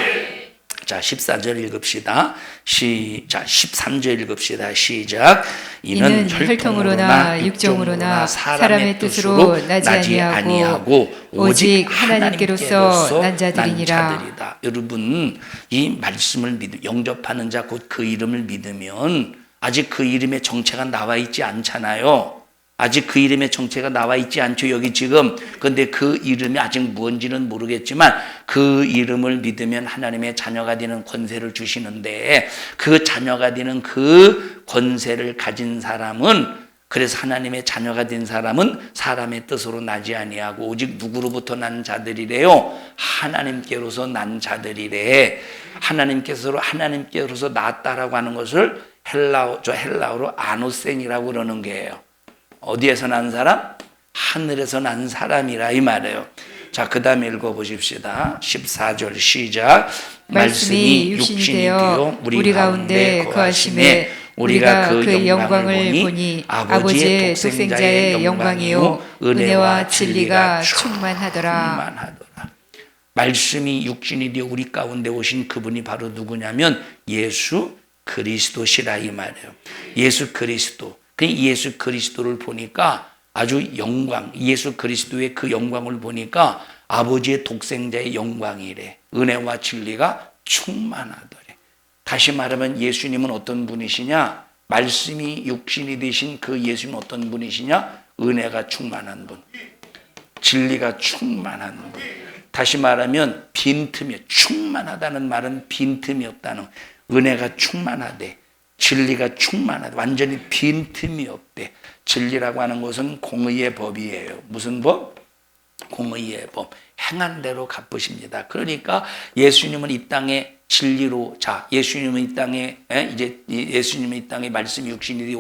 자, 14절 읽읍시다. 13절 읽읍시다. 시작. 이는 혈통으로나 육정으로나 사람의 뜻으로 나지 아니하고 오직 하나님께로서 난 자들이니라. 여러분, 이 말씀을 영접하는 자, 곧 그 이름을 믿으면 아직 그 이름의 정체가 나와 있지 않잖아요. 아직 그 이름의 정체가 나와 있지 않죠, 여기 지금. 그런데 그 이름이 아직 뭔지는 모르겠지만 그 이름을 믿으면 하나님의 자녀가 되는 권세를 주시는데, 그 자녀가 되는 그 권세를 가진 사람은, 그래서 하나님의 자녀가 된 사람은 사람의 뜻으로 나지 아니하고 오직 누구로부터 난 자들이래요? 하나님께로서 난 자들이래. 하나님께로서 낳았다라고 하는 것을 헬라어로 아노센이라고 그러는 거예요. 어디에서 난 사람? 하늘에서 난 사람이라 이 말이에요. 자, 그 다음에 읽어보십시다. 14절 시작. 말씀이 육신이 되어 우리 가운데 거하심에 우리가 그 영광을 보니 아버지의 독생자의 영광이요 은혜와 진리가 충만하더라. 말씀이 육신이 되어 우리 가운데 오신 그분이 바로 누구냐면 예수 그리스도시라 이 말이에요. 예수 그리스도. 예수 그리스도를 보니까 아주 예수 그리스도의 그 영광을 보니까 아버지의 독생자의 영광이래. 은혜와 진리가 충만하더래. 다시 말하면 예수님은 어떤 분이시냐? 말씀이 육신이 되신 그 예수님은 어떤 분이시냐? 은혜가 충만한 분, 진리가 충만한 분. 다시 말하면 빈틈이, 충만하다는 말은 빈틈이 없다는, 은혜가 충만하대. 진리가 충만하다. 완전히 빈틈이 없대. 진리라고 하는 것은 공의의 법이에요. 무슨 법? 공의의 법. 행한 대로 갚으십니다. 그러니까 예수님은 이 땅에 진리로, 예수님은 이 땅에, 예수님은 이 땅에 말씀이 육신이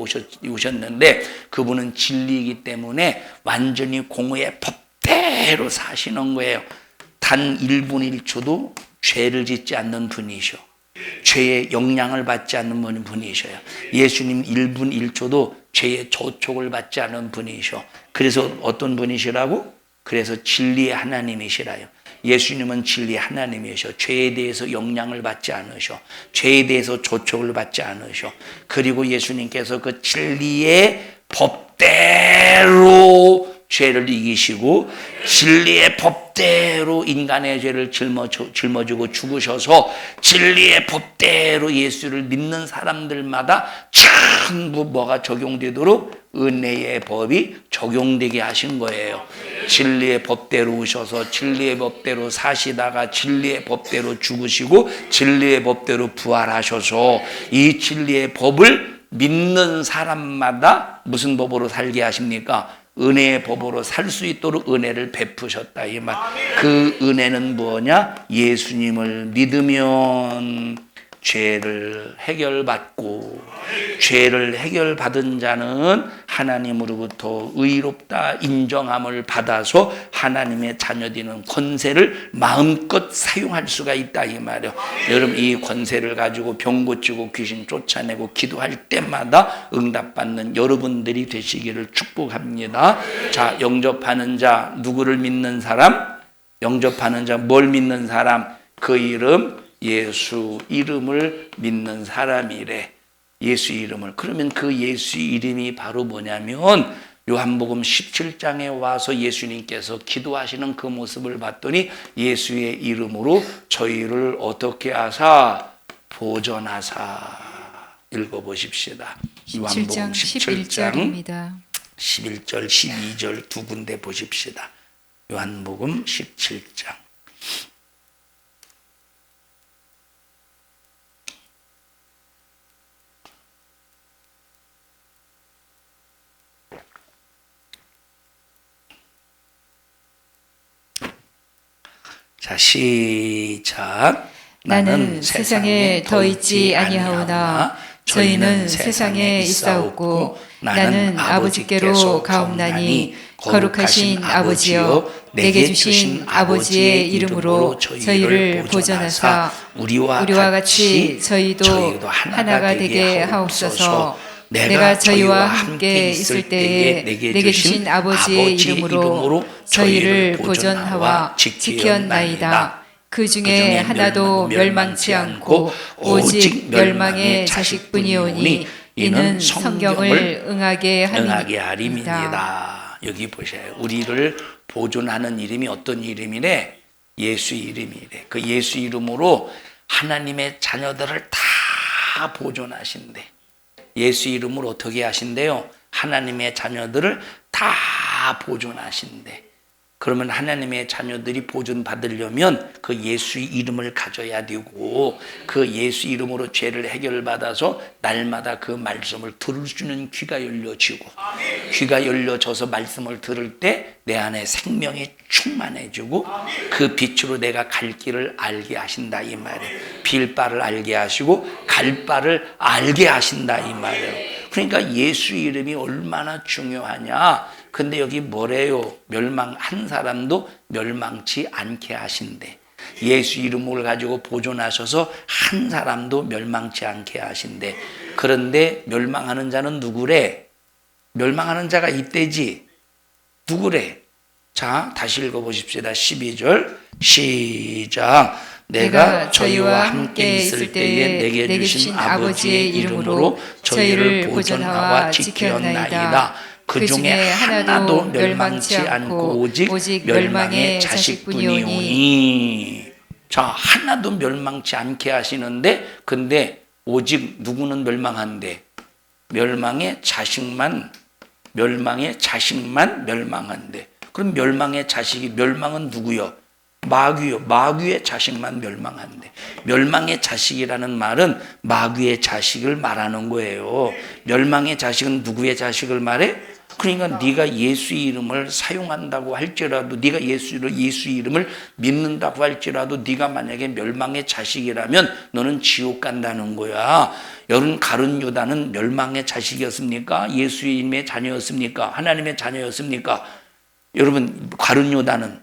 오셨는데 그분은 진리이기 때문에 완전히 공의의 법대로 사시는 거예요. 단 1분 1초도 죄를 짓지 않는 분이셔. 죄의 영향을 받지 않는 분이셔요. 예수님 1분 1초도 죄의 조촉을 받지 않은 분이셔. 그래서 어떤 분이시라고? 그래서 진리의 하나님이시라요. 예수님은 진리의 하나님이셔. 죄에 대해서 영향을 받지 않으셔. 죄에 대해서 조촉을 받지 않으셔. 그리고 예수님께서 그 진리의 법대로 죄를 이기시고 진리의 법대로 인간의 죄를 짊어지고 죽으셔서 진리의 법대로 예수를 믿는 사람들마다 전부 뭐가 적용되도록 은혜의 법이 적용되게 하신 거예요. 진리의 법대로 오셔서 진리의 법대로 사시다가 진리의 법대로 죽으시고 진리의 법대로 부활하셔서 이 진리의 법을 믿는 사람마다 무슨 법으로 살게 하십니까? 은혜의 법으로 살 수 있도록 은혜를 베푸셨다 이 말. 그 은혜는 뭐냐? 예수님을 믿으면 죄를 해결받고, 죄를 해결받은 자는 하나님으로부터 의롭다 인정함을 받아서 하나님의 자녀되는 권세를 마음껏 사용할 수가 있다 이 말이에요. 여러분, 이 권세를 가지고 병 고치고 귀신 쫓아내고 기도할 때마다 응답받는 여러분들이 되시기를 축복합니다. 자, 영접하는 자, 누구를 믿는 사람? 영접하는 자, 뭘 믿는 사람? 그 이름 예수 이름을 믿는 사람이래. 예수 이름을. 그러면 그 예수 이름이 바로 뭐냐면 요한복음 17장에 와서 예수님께서 기도하시는 그 모습을 봤더니 예수의 이름으로 저희를 어떻게 하사? 보존하사. 읽어보십시다. 요한복음 17장 11절입니다. 11절 12절 두 군데 보십시다. 요한복음 17장 자, 시작. 나는 세상에 더 있지 아니하오나 저희는 세상에 있사옵고 나는 아버지께로 가옵나니 거룩하신 아버지여 내게 주신 아버지의 이름으로 저희를 보존하사 우리와 같이 저희도 하나가 되게 하옵소서. 내가 저희와 함께 있을 때에 내게 주신 아버지의 이름으로 저희를 보존하와 지켰나이다. 그 중에 하나도 멸망치 않고 오직 멸망의 자식뿐이오니 이는 성경을 응하게 함이니이다. 여기 보세요. 우리를 보존하는 이름이 어떤 이름이래? 예수 이름이래. 그 예수 이름으로 하나님의 자녀들을 다 보존하신대. 예수 이름으로 어떻게 하신대요? 하나님의 자녀들을 다 보존하신대. 그러면 하나님의 자녀들이 보존받으려면 그 예수 이름을 가져야 되고 그 예수 이름으로 죄를 해결받아서 날마다 그 말씀을 들을 수 있는 귀가 열려지고 귀가 열려져서 말씀을 들을 때 내 안에 생명이 충만해지고 그 빛으로 내가 갈 길을 알게 하신다 이 말이에요. 빌 바를 알게 하시고 갈 바를 알게 하신다 이 말이에요. 그러니까 예수 이름이 얼마나 중요하냐. 근데 여기 뭐래요? 한 사람도 멸망치 않게 하신대. 예수 이름을 가지고 보존하셔서 한 사람도 멸망치 않게 하신대. 그런데 멸망하는 자는 누구래? 멸망하는 자가 이때지. 누구래? 자, 다시 읽어보십시다. 12절 시작. 내가 저희와 함께 있을 때에 내게 주신 아버지의 이름으로 저희를 보존하와 지켰나이다. 그 중에 하나도 멸망치 않고 오직 멸망의 자식뿐이오니. 자, 하나도 멸망치 않게 하시는데 근데 오직 누구는 멸망한데? 멸망의 자식만 멸망한데. 그럼 멸망의 자식이 멸망은 누구요? 마귀요. 마귀의 자식만 멸망한대. 멸망의 자식이라는 말은 마귀의 자식을 말하는 거예요. 멸망의 자식은 누구의 자식을 말해? 그러니까 네가 예수 이름을 사용한다고 할지라도 네가 예수 이름을 믿는다고 할지라도 네가 만약에 멸망의 자식이라면 너는 지옥 간다는 거야. 여러분 가룟 유다는 멸망의 자식이었습니까? 예수님의 자녀였습니까? 하나님의 자녀였습니까? 여러분 가룟 유다는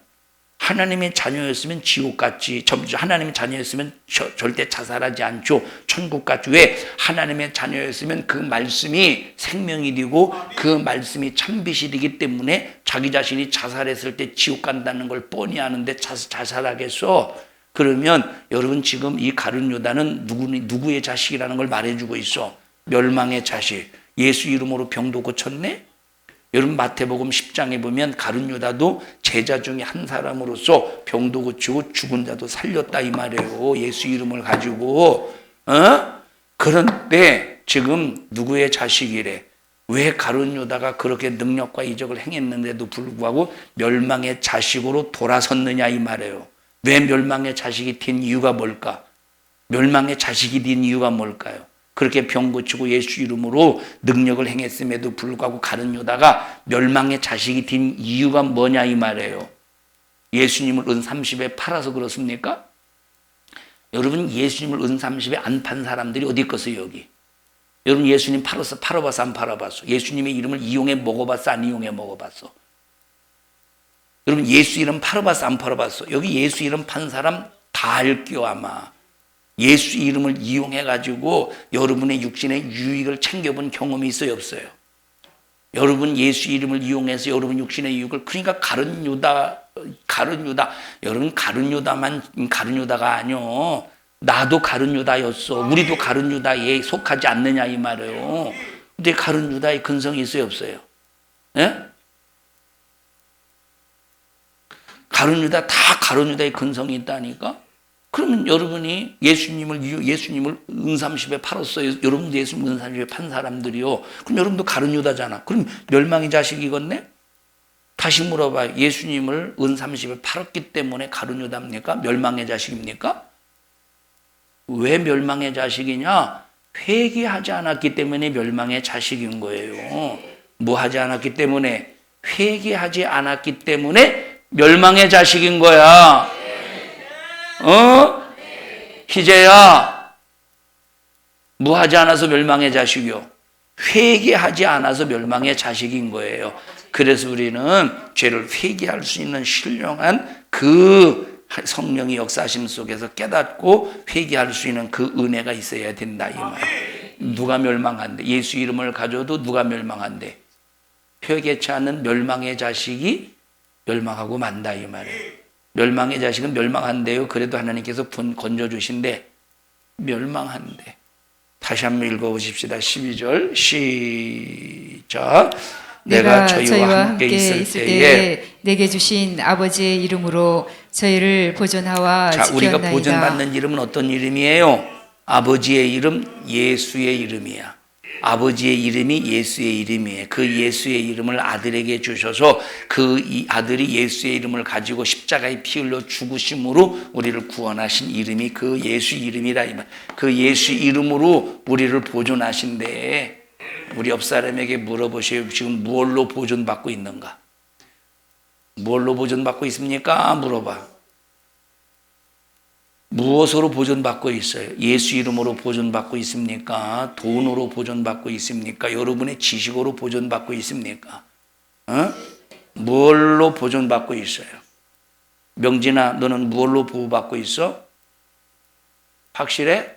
하나님의 자녀였으면 지옥 갔지. 하나님의 자녀였으면 절대 자살하지 않죠. 천국 갔죠. 왜? 하나님의 자녀였으면 그 말씀이 생명이 되고 그 말씀이 참빛이 되기 때문에 자기 자신이 자살했을 때 지옥 간다는 걸 뻔히 아는데 자살하겠어? 그러면 여러분 지금 이 가룟 유다는 누구의 자식이라는 걸 말해주고 있어. 멸망의 자식. 예수 이름으로 병도 고쳤네? 여러분 마태복음 10장에 보면 가룟 유다도 제자 중에 한 사람으로서 병도 고치고 죽은 자도 살렸다 이 말이에요. 예수 이름을 가지고. 그런데 지금 누구의 자식이래? 왜 가룟 유다가 그렇게 능력과 이적을 행했는데도 불구하고 멸망의 자식으로 돌아섰느냐 이 말이에요. 왜 멸망의 자식이 된 이유가 뭘까? 멸망의 자식이 된 이유가 뭘까요? 그렇게 병 고치고 예수 이름으로 능력을 행했음에도 불구하고 가룟 유다가 멸망의 자식이 된 이유가 뭐냐 이 말이에요. 예수님을 은 30에 팔아서 그렇습니까? 여러분 예수님을 은 30에 안 판 사람들이 어디 있겠어요 여기? 여러분 예수님 팔아봤어 안 팔아봤어? 예수님의 이름을 이용해 먹어봤어 안 이용해 먹어봤어? 여러분 예수 이름 팔아봤어 안 팔아봤어? 여기 예수 이름 판 사람 다 알게요 아마. 예수 이름을 이용해가지고 여러분의 육신의 유익을 챙겨본 경험이 있어요 없어요? 여러분 예수 이름을 이용해서 여러분 육신의 유익을 그러니까 가룟 유다 여러분 가룟 유다가 아니요. 나도 가룟 유다였어. 우리도 가룟 유다에 속하지 않느냐 이 말이에요. 근데 가룟 유다의 근성이 있어요 없어요? 예? 가룟 유다, 다 가룟 유다의 근성이 있다니까. 그러면 여러분이 예수님을 은30에 팔았어요. 여러분도 예수님 은30에 판 사람들이요. 그럼 여러분도 가룟 유다잖아. 그럼 멸망의 자식이겠네? 다시 물어봐요. 예수님을 은30에 팔았기 때문에 가룟 유다입니까? 멸망의 자식입니까? 왜 멸망의 자식이냐? 회개하지 않았기 때문에 멸망의 자식인 거예요. 뭐 하지 않았기 때문에? 회개하지 않았기 때문에 멸망의 자식인 거야. 희재야, 뭐 하지 않아서 멸망의 자식이요? 회개하지 않아서 멸망의 자식인 거예요. 그래서 우리는 죄를 회개할 수 있는 신령한 그 성령의 역사심 속에서 깨닫고 회개할 수 있는 그 은혜가 있어야 된다 이 말. 누가 멸망한대? 예수 이름을 가져도 누가 멸망한대? 회개치 않는 멸망의 자식이 멸망하고 만다 이 말이에요. 멸망의 자식은 멸망한대요. 그래도 하나님께서 건져주신대. 멸망한대. 다시 한번 읽어보십시다. 12절 시작. 내가 저희와 함께 있을 때에 내게 주신 아버지의 이름으로 저희를 보존하와 자, 지켰나이다. 우리가 보존받는 이름은 어떤 이름이에요? 아버지의 이름, 예수의 이름이야. 아버지의 이름이 예수의 이름이에요. 그 예수의 이름을 아들에게 주셔서 그 아들이 예수의 이름을 가지고 십자가에 피 흘려 죽으심으로 우리를 구원하신 이름이 그 예수 이름이라 이 말. 그 예수 이름으로 우리를 보존하신대. 우리 옆 사람에게 물어보세요. 지금 무엇로 보존받고 있는가? 무엇로 보존받고 있습니까? 물어봐. 무엇으로 보존받고 있어요? 예수 이름으로 보존받고 있습니까? 돈으로 보존받고 있습니까? 여러분의 지식으로 보존받고 있습니까? 무엇로 보존받고 있어요? 명진아, 너는 무엇로 보호받고 있어? 확실해?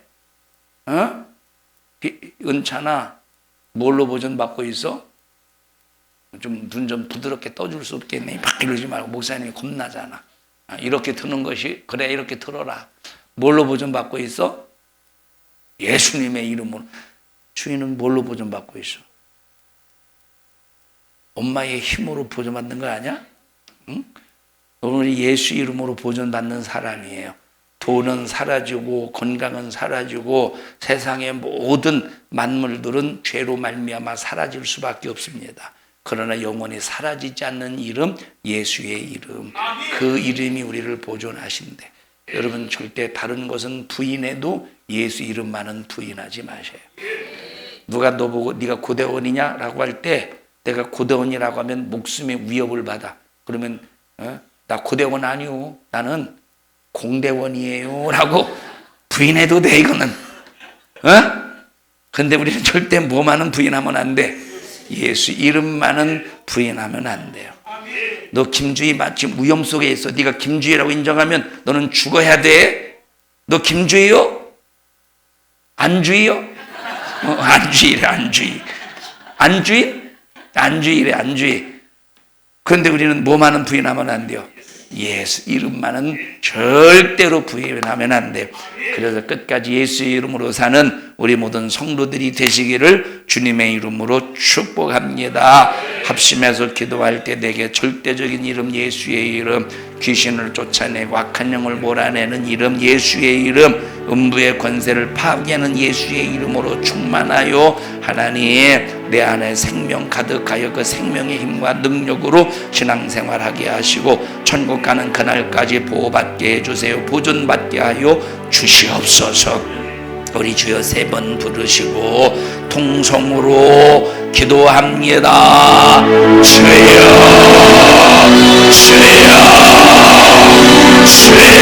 은찬아, 무엇로 보존받고 있어? 눈 좀 부드럽게 떠줄 수 없겠네. 막 이러지 말고 목사님이 겁나잖아. 이렇게 트는 것이 그래 이렇게 틀어라. 뭘로 보존받고 있어? 예수님의 이름으로. 주인은 뭘로 보존받고 있어? 엄마의 힘으로 보존받는 거 아니야? 응? 오늘 예수 이름으로 보존받는 사람이에요. 돈은 사라지고 건강은 사라지고 세상의 모든 만물들은 죄로 말미암아 사라질 수밖에 없습니다. 그러나 영원히 사라지지 않는 이름, 예수의 이름. 그 이름이 우리를 보존하신대. 여러분 절대 다른 것은 부인해도 예수 이름만은 부인하지 마세요. 누가 너 보고 네가 고대원이냐라고 할 때 내가 고대원이라고 하면 목숨의 위협을 받아. 그러면 나 고대원 아니요. 나는 공대원이에요. 라고 부인해도 돼 이거는. 근데 우리는 절대 뭐만은 부인하면 안 돼. 예수 이름만은 부인하면 안 돼요. 너 김주희 마침 위험 속에 있어. 네가 김주희라고 인정하면 너는 죽어야 돼. 너 김주희요? 안주희요? 안주희래 안주희. 안주희? 안주희래 안주희. 그런데 우리는 뭐만은 부인하면 안 돼요. 예수 이름만은 절대로 부인하면 안 돼요. 그래서 끝까지 예수 이름으로 사는 우리 모든 성도들이 되시기를 주님의 이름으로 축복합니다. 합심해서 기도할 때 내게 절대적인 이름 예수의 이름, 귀신을 쫓아내고 악한 영을 몰아내는 이름 예수의 이름, 음부의 권세를 파괴하는 예수의 이름으로 충만하여 하나님 내 안에 생명 가득하여 그 생명의 힘과 능력으로 신앙생활하게 하시고 천국 가는 그날까지 보호받게 해주세요. 보존받게 하여 주시옵소서. 우리 주여 3번 부르시고 통성으로 기도합니다. 주여 주여 주여.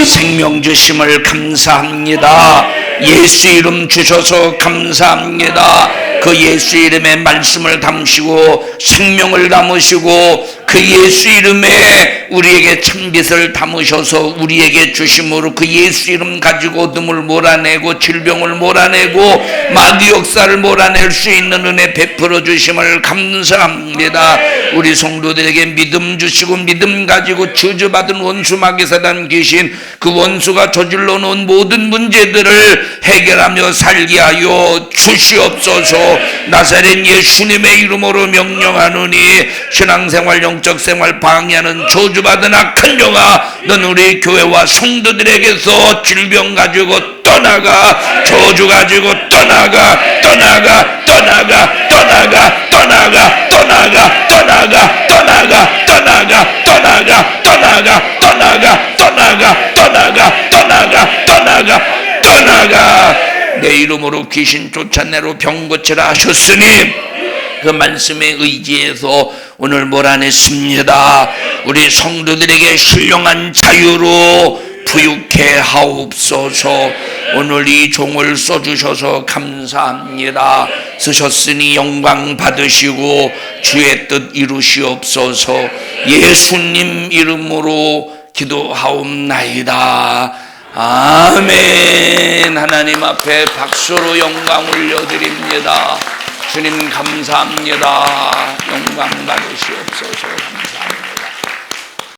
생명 주심을 감사합니다. 예수 이름 주셔서 감사합니다. 그 예수 이름의 말씀을 담으시고 생명을 담으시고 그 예수 이름에 우리에게 참빛을 담으셔서 우리에게 주심으로 그 예수 이름 가지고 어둠을 몰아내고 질병을 몰아내고 마귀 역사를 몰아낼 수 있는 은혜 베풀어 주심을 감사합니다. 우리 성도들에게 믿음 주시고 믿음 가지고 저주받은 원수 마귀사단 귀신 그 원수가 저질러 놓은 모든 문제들을 해결하며 살게 하여 주시옵소서. 나사렛 예수님의 이름으로 명령하노니 신앙생활 영적 생활 방해하는 저주받은 악한 영아, 넌 우리 교회와 성도들에게서 질병 가지고 떠나가, 저주 가지고 떠나가, 떠나가, 떠나가, 떠나가, 떠나가, 떠나가, 떠나가, 떠나가, 떠나가, 떠나가, 떠나가, 떠나가, 떠나가, 떠나가, 떠나가, 떠나가, 떠나가. 내 이름으로 귀신 쫓아내로 병 고치라 하셨으니 그 말씀에 의지해서 오늘 몰아냈습니다. 우리 성도들에게 신령한 자유로 부유케 하옵소서. 오늘 이 종을 써주셔서 감사합니다. 쓰셨으니 영광 받으시고 주의 뜻 이루시옵소서. 예수님 이름으로 기도하옵나이다. 아멘. 하나님 앞에 박수로 영광 올려드립니다. 주님 감사합니다. 영광 받으시옵소서.